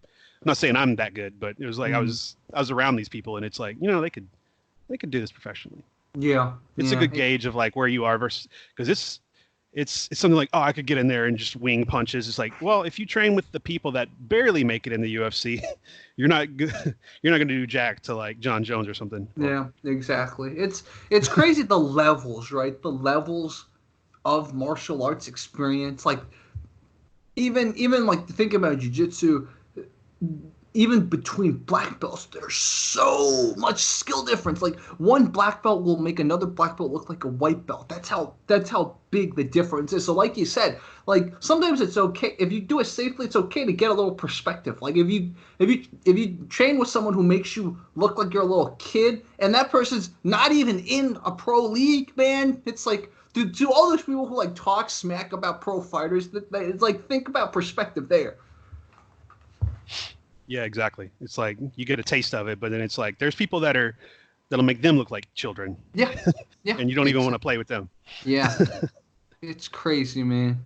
I'm not saying I'm that good, but it was like I was around these people, and it's like, you know, they could do this professionally. Yeah, it's a good gauge of like where you are versus, because it's something like, oh, I could get in there and just wing punches. It's like, well, if you train with the people that barely make it in the UFC, you're not going to do jack to like John Jones or something. Yeah, exactly. It's crazy the levels, right? The levels of martial arts experience. Like even like think about jiu-jitsu, even between black belts, there's so much skill difference. Like one black belt will make another black belt look like a white belt. That's how big the difference is. So like you said, like sometimes it's okay if you do it safely. It's okay to get a little perspective. Like if you train with someone who makes you look like you're a little kid, and that person's not even in a pro league, man, it's like to all those people who like talk smack about pro fighters, it's like think about perspective there. Yeah, exactly. It's like you get a taste of it, but then it's like there's people that'll make them look like children. Yeah. And you don't even want to play with them. Yeah. It's crazy, man.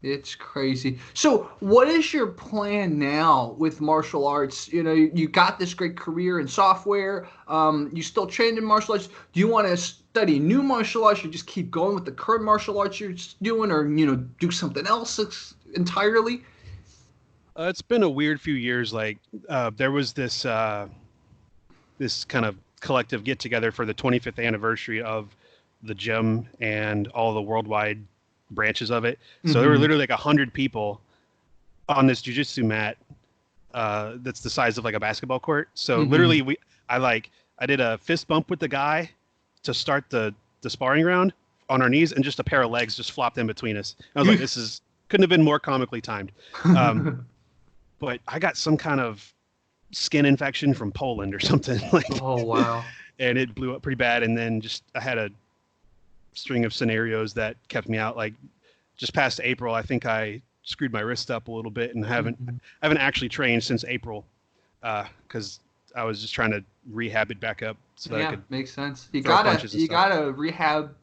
It's crazy. So what is your plan now with martial arts? You know, you got this great career in software. You still trained in martial arts. Do you want to study new martial arts or just keep going with the current martial arts you're doing, or, you know, do something else entirely? It's been a weird few years. Like there was this this kind of collective get together for the 25th anniversary of the gym and all the worldwide branches of it. So there were literally like 100 people on this jiu-jitsu mat that's the size of like a basketball court. So literally I did a fist bump with the guy to start the sparring round on our knees, and just a pair of legs just flopped in between us. I was like, this couldn't have been more comically timed. But I got some kind of skin infection from Poland or something. Oh, wow. And it blew up pretty bad. And then I had a string of scenarios that kept me out. Like just past April, I think I screwed my wrist up a little bit and haven't actually trained since April because I was just trying to rehab it back up. So that I could makes sense. You gotta rehab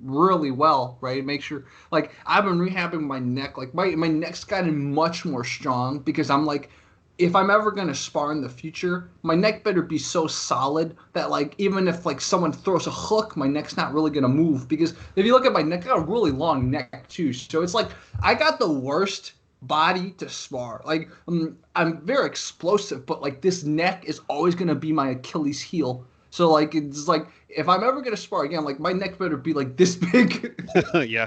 really well, right? Make sure, like, I've been rehabbing my neck. Like my neck's gotten much more strong because I'm like, if I'm ever gonna spar in the future, my neck better be so solid that, like, even if like someone throws a hook, my neck's not really gonna move. Because if you look at my neck, I got a really long neck too. So it's like I got the worst body to spar. Like I'm very explosive, but like this neck is always gonna be my Achilles heel. So like it's like if I'm ever gonna spar again, like my neck better be like this big. Yeah.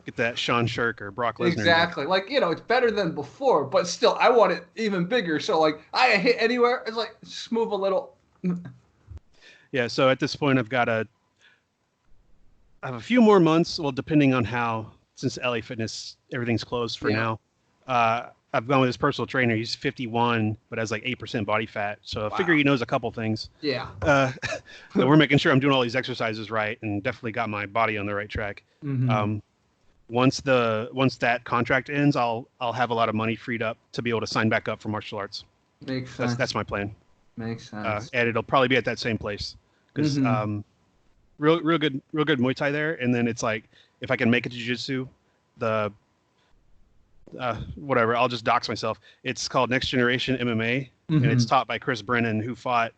Get that Sean Shirk or Brock Lesnar. Exactly. Like, you know, it's better than before, but still I want it even bigger. So like I hit anywhere, it's like just move a little. Yeah, so at this point I have a few more months, well, depending on how, since LA Fitness, everything's closed for now. I've gone with this personal trainer. He's 51, but has like 8% body fat. So I figure he knows a couple things. Yeah. So we're making sure I'm doing all these exercises right and definitely got my body on the right track. Once that contract ends, I'll have a lot of money freed up to be able to sign back up for martial arts. Makes sense. That's my plan. Makes sense. And it'll probably be at that same place because real good Muay Thai there. And then it's like, if I can make it to Jiu-Jitsu, whatever, I'll just dox myself. It's called Next Generation MMA, and it's taught by Chris Brennan, who fought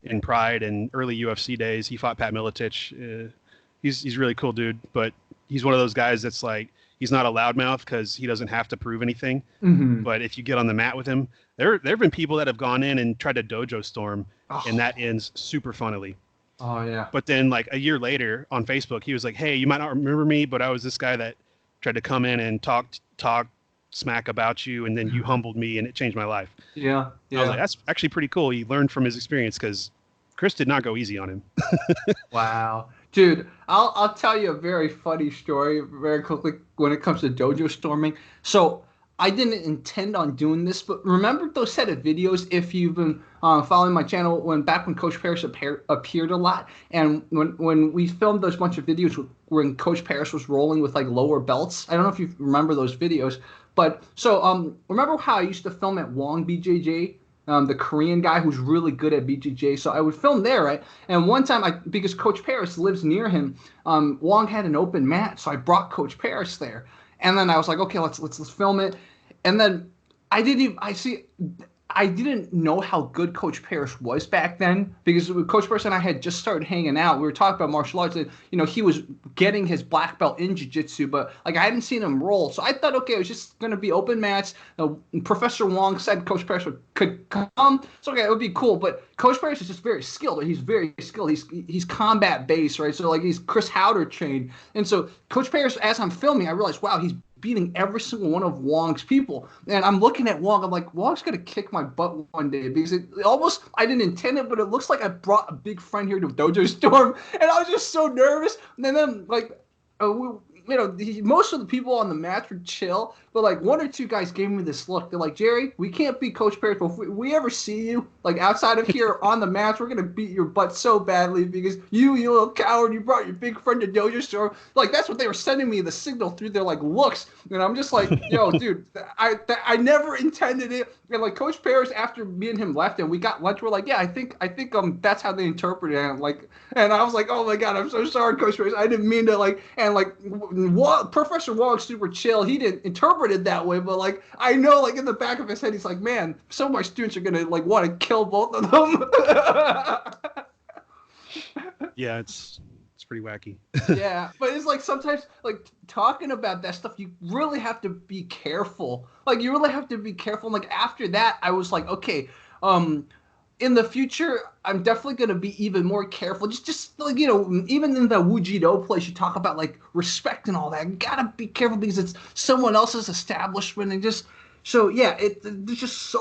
in Pride and early UFC days. He fought Pat Miletich. He's really cool dude, but he's one of those guys that's like, he's not a loudmouth because he doesn't have to prove anything. But if you get on the mat with him, there have been people that have gone in and tried to dojo storm, and that ends super funnily. Oh, yeah. But then like a year later on Facebook, he was like, hey, you might not remember me, but I was this guy that tried to come in and talk smack about you, and then you humbled me, and it changed my life. Yeah. I was like, that's actually pretty cool. He learned from his experience because Chris did not go easy on him. Wow. Dude, I'll tell you a very funny story very quickly when it comes to dojo storming. So I didn't intend on doing this, but remember those set of videos, if you've been following my channel, back when Coach Paris appeared a lot, and when we filmed those bunch of videos when Coach Paris was rolling with like lower belts. I don't know if you remember those videos, but so remember how I used to film at Wong BJJ? The Korean guy who's really good at BJJ. So I would film there, right? And one time, because Coach Paris lives near him, Wong had an open mat, so I brought Coach Paris there. And then I was like, okay, let's film it. And then I didn't know how good Coach Paris was back then, because Coach Paris and I had just started hanging out. We were talking about martial arts, and he was getting his black belt in jiu-jitsu, but like I hadn't seen him roll. So I thought, okay, it was just gonna be open mats. Professor Wong said Coach Paris could come, so okay, it would be cool. But Coach Paris is just very skilled. He's very skilled. He's combat based, right? So like he's Chris Howder trained, and so Coach Paris, as I'm filming, I realized, wow, he's beating every single one of Wong's people. And I'm looking at Wong, I'm like, Wong's going to kick my butt one day, because it almost, I didn't intend it, but it looks like I brought a big friend here to Dojo Storm, and I was just so nervous. And then like, most of the people on the match were chill, but like one or two guys gave me this look. They're like, Jerry, we can't beat Coach Paris, but if we ever see you like outside of here on the match, we're gonna beat your butt so badly because you little coward, you brought your big friend to Dojo Storm. Like that's what they were sending me, the signal through their like looks, and I'm just like, yo, dude, I never intended it. And like Coach Paris, after me and him left and we got lunch, we're like, yeah, I think that's how they interpreted it. And I was like, oh my god, I'm so sorry, Coach Paris, I didn't mean to like, and like. Professor Wong's super chill. He didn't interpret it that way, but like I know, like in the back of his head, he's like, "Man, some of my students are gonna like want to kill both of them." Yeah, it's pretty wacky. Yeah, but it's like sometimes like talking about that stuff, you really have to be careful. Like you really have to be careful. And like after that, I was like, okay, in the future, I'm definitely gonna be even more careful. Just like even in the Wujido place, you talk about like respect and all that. You gotta be careful because it's someone else's establishment, and just so yeah, there's just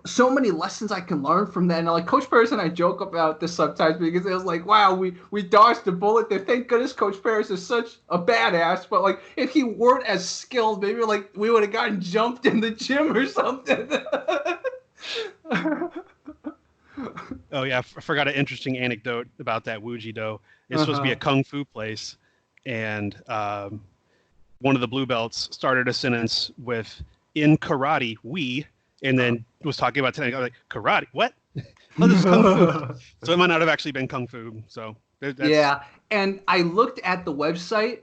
so many lessons I can learn from that. And like Coach Paris and I joke about this sometimes because it was like, wow, we dodged a bullet there. Thank goodness Coach Paris is such a badass. But like if he weren't as skilled, maybe like we would have gotten jumped in the gym or something. Oh yeah, I forgot an interesting anecdote about that Wujido. It's supposed to be a kung fu place, and one of the blue belts started a sentence with "in karate we," and then was talking about today. I was like, "Karate? What? Oh, this is kung fu." So it might not have actually been kung fu. So yeah, and I looked at the website.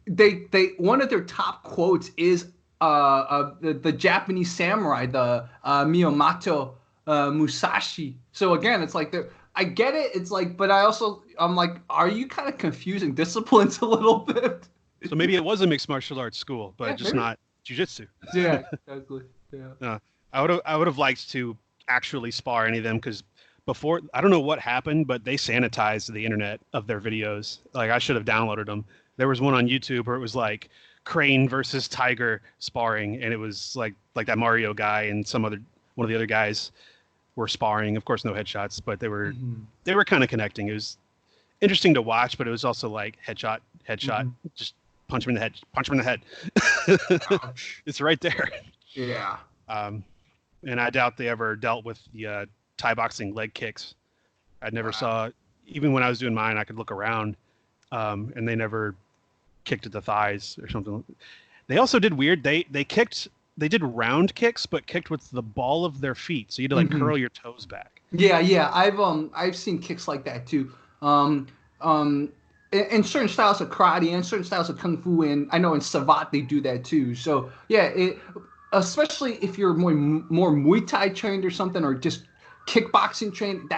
They one of their top quotes is the Japanese samurai, the Miyamoto Musashi. So again, it's like I get it. It's like, but I'm like, are you kind of confusing disciplines a little bit? So maybe it was a mixed martial arts school, but just not jiu-jitsu. Yeah, exactly. Yeah. I would have liked to actually spar any of them because before, I don't know what happened, but they sanitized the internet of their videos. Like I should have downloaded them. There was one on YouTube where it was like Crane versus Tiger sparring, and it was like that Mario guy and one of the other guys were sparring. Of course, no headshots, but they were kind of connecting. It was interesting to watch, but it was also like headshot, just punch him in the head. It's right there. Yeah. And I doubt they ever dealt with the Thai boxing leg kicks. I never saw, even when I was doing mine, I could look around, and they never kicked at the thighs or something. They also did weird. They did round kicks, but kicked with the ball of their feet. So you had to like curl your toes back. Yeah. I've seen kicks like that too. In certain styles of karate and certain styles of kung fu, and I know in Savate they do that too. So yeah, especially if you're more Muay Thai trained or something, or just kickboxing trained,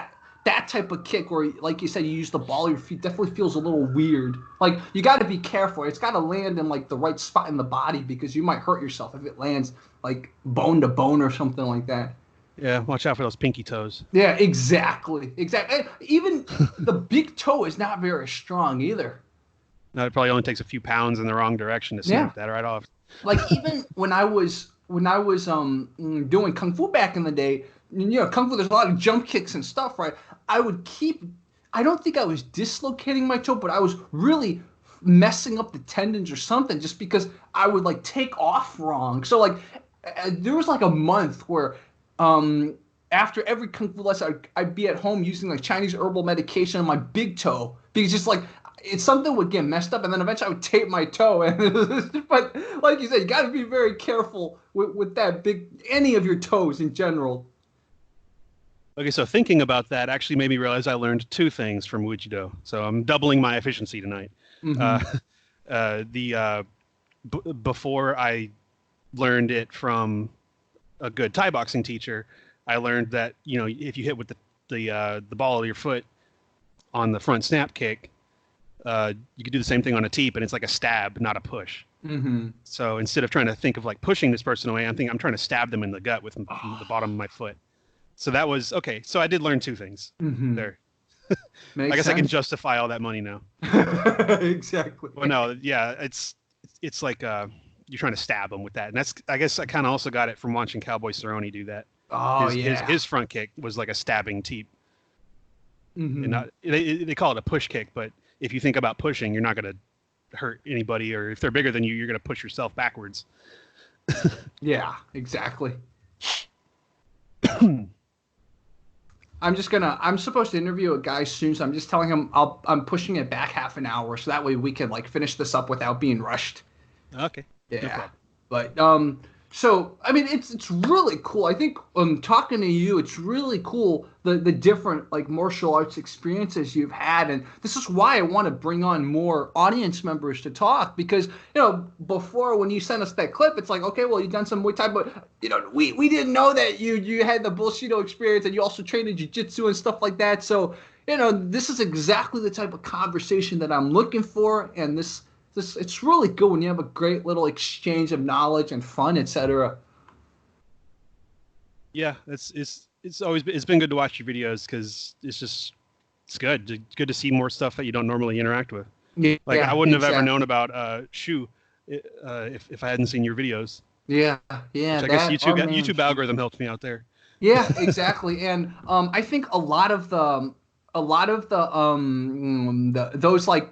that type of kick where, like you said, you use the ball of your feet definitely feels a little weird. Like you got to be careful. It's got to land in like the right spot in the body because you might hurt yourself if it lands like bone to bone or something like that. Yeah, watch out for those pinky toes. Yeah, exactly. And even the big toe is not very strong either. No, it probably only takes a few pounds in the wrong direction to snap that right off. Like even when I was doing kung fu back in the day, kung fu, there's a lot of jump kicks and stuff, right? I don't think I was dislocating my toe, but I was really messing up the tendons or something just because I would like take off wrong. So like there was like a month where after every kung fu lesson, I'd be at home using like Chinese herbal medication on my big toe because just like something would get messed up, and then eventually I would tape my toe. But like you said, you got to be very careful with that any of your toes in general. Okay, so thinking about that actually made me realize I learned two things from Wujido. So I'm doubling my efficiency tonight. Before I learned it from a good Thai boxing teacher, I learned that if you hit with the ball of your foot on the front snap kick, you could do the same thing on a teep, and it's like a stab, not a push. So instead of trying to think of like pushing this person away, I'm trying to stab them in the gut with the bottom of my foot. So that was okay. So I did learn two things there. I guess sense. I can justify all that money now. Exactly. Well, no, yeah, it's like you're trying to stab them with that, and I guess I kind of also got it from watching Cowboy Cerrone do that. Oh, his front kick was like a stabbing teep. And they call it a push kick, but if you think about pushing, you're not going to hurt anybody, or if they're bigger than you, you're going to push yourself backwards. Yeah, exactly. I'm supposed to interview a guy soon, so I'm just telling him I'm pushing it back half an hour, so that way we can like finish this up without being rushed. Okay. Yeah. No, but so I mean it's really cool. I think talking to you, it's really cool the different like martial arts experiences you've had, and this is why I want to bring on more audience members to talk, because before when you sent us that clip, it's like, okay, well, you've done some Muay Thai, but we didn't know that you had the Bullshido experience, and you also trained in Jiu-Jitsu and stuff like that. So this is exactly the type of conversation that I'm looking for, and this it's really good when you have a great little exchange of knowledge and fun, etc. Yeah, it's been good to watch your videos because it's good. It's good to see more stuff that you don't normally interact with. Yeah, Like I wouldn't have ever exactly. known about Shu if I hadn't seen your videos. Yeah, Which I guess that our man. YouTube algorithm helped me out there. Yeah, exactly. And I think a lot of the those like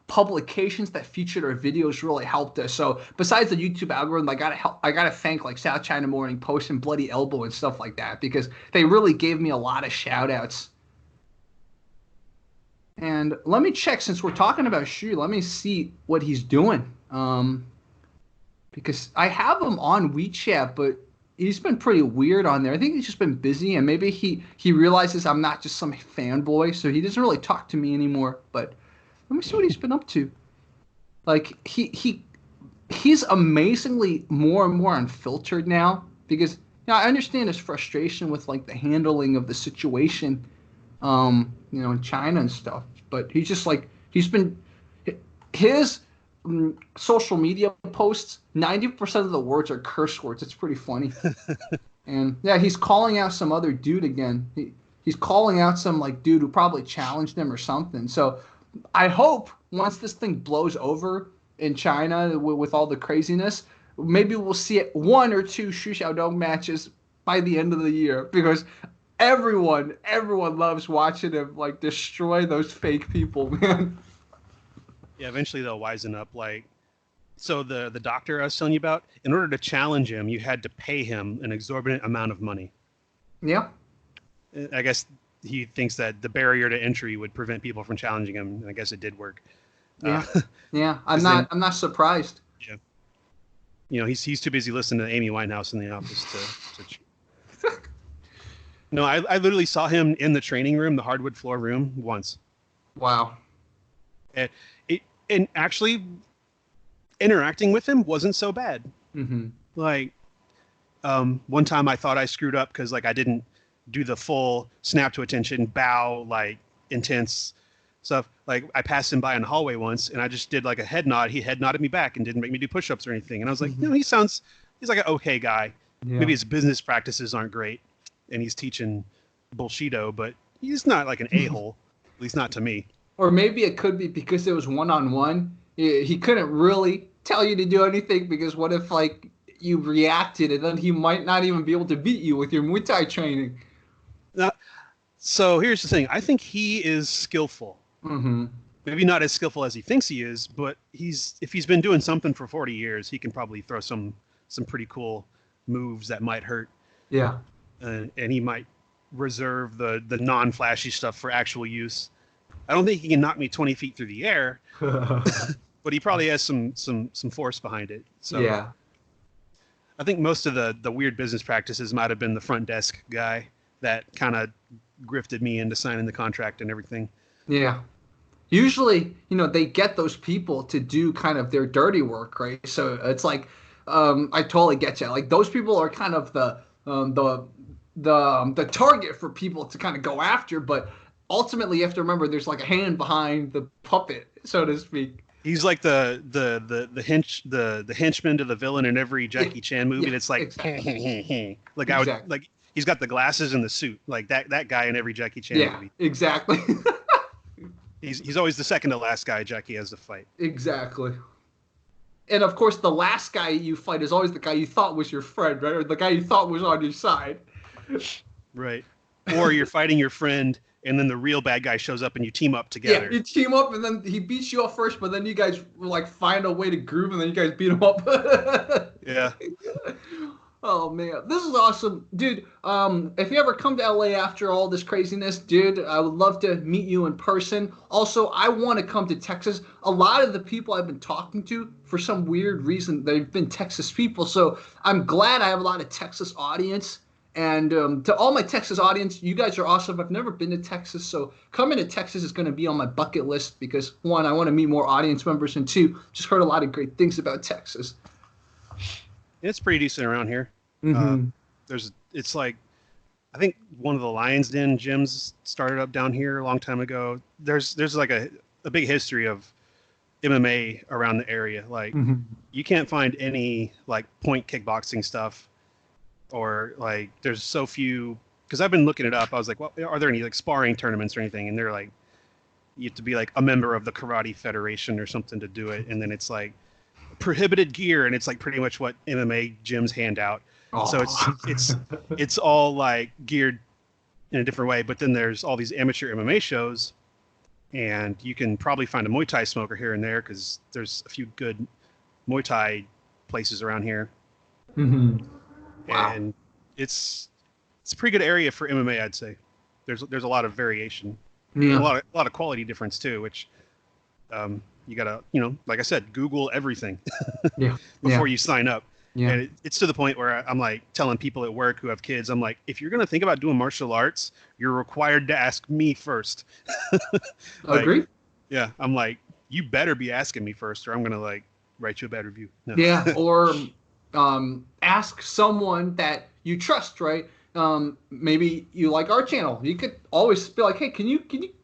publications that featured our videos really helped us. So besides the YouTube algorithm, I gotta thank like South China Morning Post and Bloody Elbow and stuff like that because they really gave me a lot of shout outs. And let me check since we're talking about Shu, let me see what he's doing. Because I have him on WeChat, but he's been pretty weird on there. I think he's just been busy, and maybe he realizes I'm not just some fanboy, so he doesn't really talk to me anymore. But let me see what he's been up to. Like he's amazingly more and more unfiltered now because I understand his frustration with like the handling of the situation, in China and stuff. But he's just like his social media posts, 90% of the words are curse words. It's pretty funny. And yeah, he's calling out some other dude again. He's calling out some like dude who probably challenged him or something. So I hope once this thing blows over in China with all the craziness, maybe we'll see it 1 or 2 Shu Xiaodong matches by the end of the year because everyone loves watching him like destroy those fake people, man. Yeah, eventually they'll wisen up. Like, so the doctor I was telling you about, in order to challenge him, you had to pay him an exorbitant amount of money. Yeah. I guess he thinks that the barrier to entry would prevent people from challenging him. And I guess it did work. Yeah. Yeah. I'm not surprised. Yeah. He's too busy listening to Amy Winehouse in the office to No, I literally saw him in the training room, the hardwood floor room, once. Wow. And actually, interacting with him wasn't so bad. Mm-hmm. Like, one time I thought I screwed up because like I didn't do the full snap to attention, bow, like intense stuff. Like I passed him by in the hallway once, and I just did like a head nod. He head nodded me back and didn't make me do push-ups or anything. And I was like, Mm-hmm. he's like an okay guy. Yeah. Maybe his business practices aren't great, and he's teaching Bullshido, but he's not like an a-hole, at least not to me. Or maybe it could be because it was one-on-one. He couldn't really tell you to do anything because what if like you reacted and then he might not even be able to beat you with your Muay Thai training. So here's the thing. I think he is skillful. Mm-hmm. Maybe not as skillful as he thinks he is, but if he's been doing something for 40 years, he can probably throw some pretty cool moves that might hurt. Yeah. And he might reserve the non-flashy stuff for actual use. I don't think he can knock me 20 feet through the air, but he probably has some force behind it. So yeah. I think most of the weird business practices might have been the front desk guy that kind of grifted me into signing the contract and everything. Yeah. Usually, they get those people to do kind of their dirty work, right? So it's like, I totally get you. Like those people are kind of the target for people to kind of go after, but ultimately you have to remember there's like a hand behind the puppet, so to speak. He's like the henchman to the villain in every Jackie Chan movie. Yeah, That's like exactly. like like he's got the glasses and the suit, like that guy in every Jackie Chan movie. Yeah, exactly. He's always the second to last guy Jackie has to fight. Exactly. And of course, the last guy you fight is always the guy you thought was your friend, right? Or the guy you thought was on your side. Right. Or you're fighting your friend, and then the real bad guy shows up, and you team up together. Yeah, you team up, and then he beats you up first, but then you guys like find a way to groove, and then you guys beat him up. Yeah. Oh man, this is awesome, dude. If you ever come to LA after all this craziness, dude, I would love to meet you in person. Also, I want to come to Texas. A lot of the people I've been talking to, for some weird reason, they've been Texas people. So I'm glad I have a lot of Texas audience. And to all my Texas audience, you guys are awesome. I've never been to Texas, so coming to Texas is going to be on my bucket list because, one, I want to meet more audience members, and two, just heard a lot of great things about Texas. It's pretty decent around here. Mm-hmm. It's like I think one of the Lions Den gyms started up down here a long time ago. There's like a big history of MMA around the area. Like you can't find any like point kickboxing stuff, or like there's so few. Because I've been looking it up. I was like, well, are there any like sparring tournaments or anything? And they're like, you have to be like a member of the Karate Federation or something to do it. And then it's like prohibited gear, and it's like pretty much what MMA gyms hand out. Oh. So it's all like geared in a different way. But then there's all these amateur MMA shows, and you can probably find a Muay Thai smoker here and there because there's a few good Muay Thai places around here. Wow. And it's a pretty good area for MMA, I'd say. There's a lot of variation, and a lot of quality difference too, which you gotta, like I said, Google everything before you sign up. Yeah. And it's to the point where I'm like telling people at work who have kids, I'm like, if you're going to think about doing martial arts, you're required to ask me first. Like, agree? Yeah. I'm like, you better be asking me first, or I'm going to like write you a bad review. No. Yeah. Or ask someone that you trust, right? Maybe you like our channel. You could always be like, hey, can you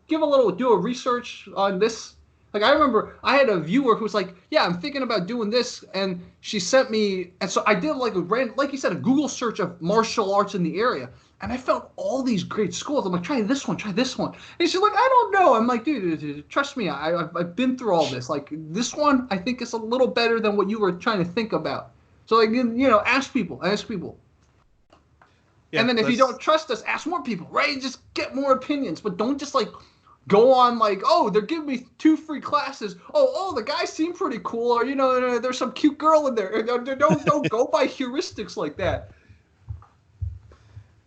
do a research on this? Like, I remember I had a viewer who was like, yeah, I'm thinking about doing this. And she sent me, and so I did like like you said, a Google search of martial arts in the area. And I found all these great schools. I'm like, try this one. And she's like, I don't know. I'm like, dude, trust me. I've been through all this. Like, this one, I think is a little better than what you were trying to think about. So, like, ask people. Yeah, and then if you don't trust us, ask more people, right? Just get more opinions. But don't just, like, go on like, oh, they're giving me 2 free classes. Oh, the guys seem pretty cool, or there's some cute girl in there. Don't go by heuristics like that.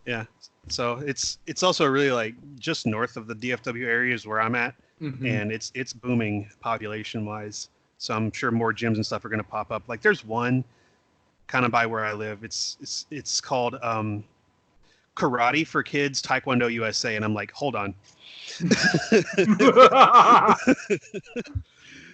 Yeah, so it's also really like just north of the DFW areas where I'm at, and it's booming population wise. So I'm sure more gyms and stuff are going to pop up. Like there's one kind of by where I live. It's called Karate for Kids Taekwondo USA, and I'm like, hold on.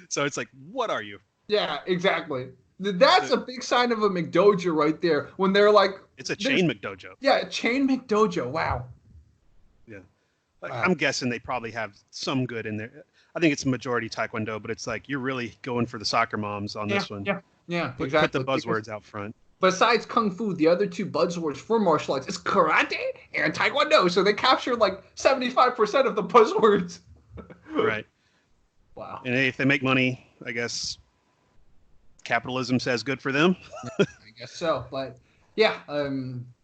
So it's like, what are you? Yeah, exactly. That's a big sign of a McDojo right there. When they're like, it's a chain McDojo. Yeah, a chain McDojo. Wow. Yeah, wow. I'm guessing they probably have some good in there. I think it's majority Taekwondo, but it's like you're really going for the soccer moms on this one. Yeah, exactly. Put the buzzwords out front. Besides Kung Fu, the other 2 buzzwords for martial arts is Karate and Taekwondo. So they capture like 75% of the buzzwords. Right. Wow. And if they make money, I guess capitalism says good for them. I guess so. But yeah,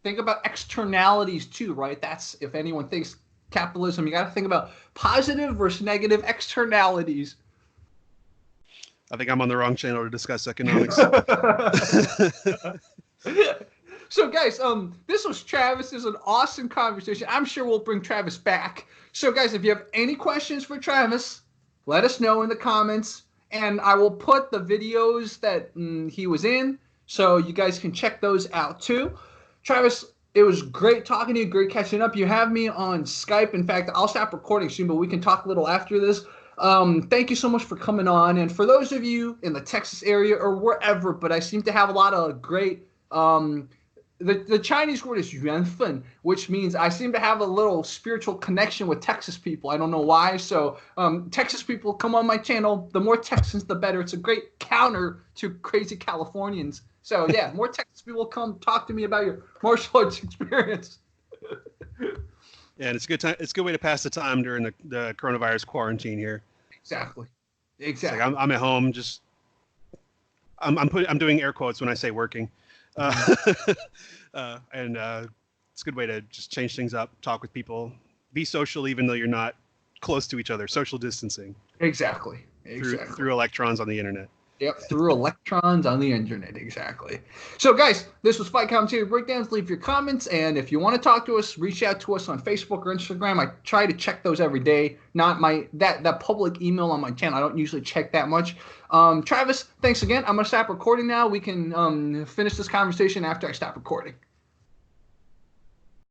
think about externalities too, right? That's, if anyone thinks capitalism, you got to think about positive versus negative externalities. I think I'm on the wrong channel to discuss economics. So guys, this was Travis. This is an awesome conversation. I'm sure we'll bring Travis back. So guys, if you have any questions for Travis, let us know in the comments, and I will put the videos that he was in, so you guys can check those out too. Travis, it was great talking to you, great catching up. You have me on Skype. In fact, I'll stop recording soon, but we can talk a little after this. Thank you so much for coming on. And for those of you in the Texas area or wherever, but I seem to have a lot of great, the Chinese word is yuanfen, which means I seem to have a little spiritual connection with Texas people. I don't know why. So, Texas people, come on my channel. The more Texans, the better. It's a great counter to crazy Californians. So yeah, more Texas people come talk to me about your martial arts experience. Yeah, and it's a good time. It's a good way to pass the time during the coronavirus quarantine here. Exactly. Like I'm at home, just I'm doing air quotes when I say working, and it's a good way to just change things up, talk with people, be social even though you're not close to each other. Social distancing. Exactly. Through electrons on the internet. Yep, through electrons on the internet, exactly. So, guys, this was Fight Commentary Breakdowns. Leave your comments, and if you want to talk to us, reach out to us on Facebook or Instagram. I try to check those every day. Not that public email on my channel. I don't usually check that much. Travis, thanks again. I'm going to stop recording now. We can finish this conversation after I stop recording.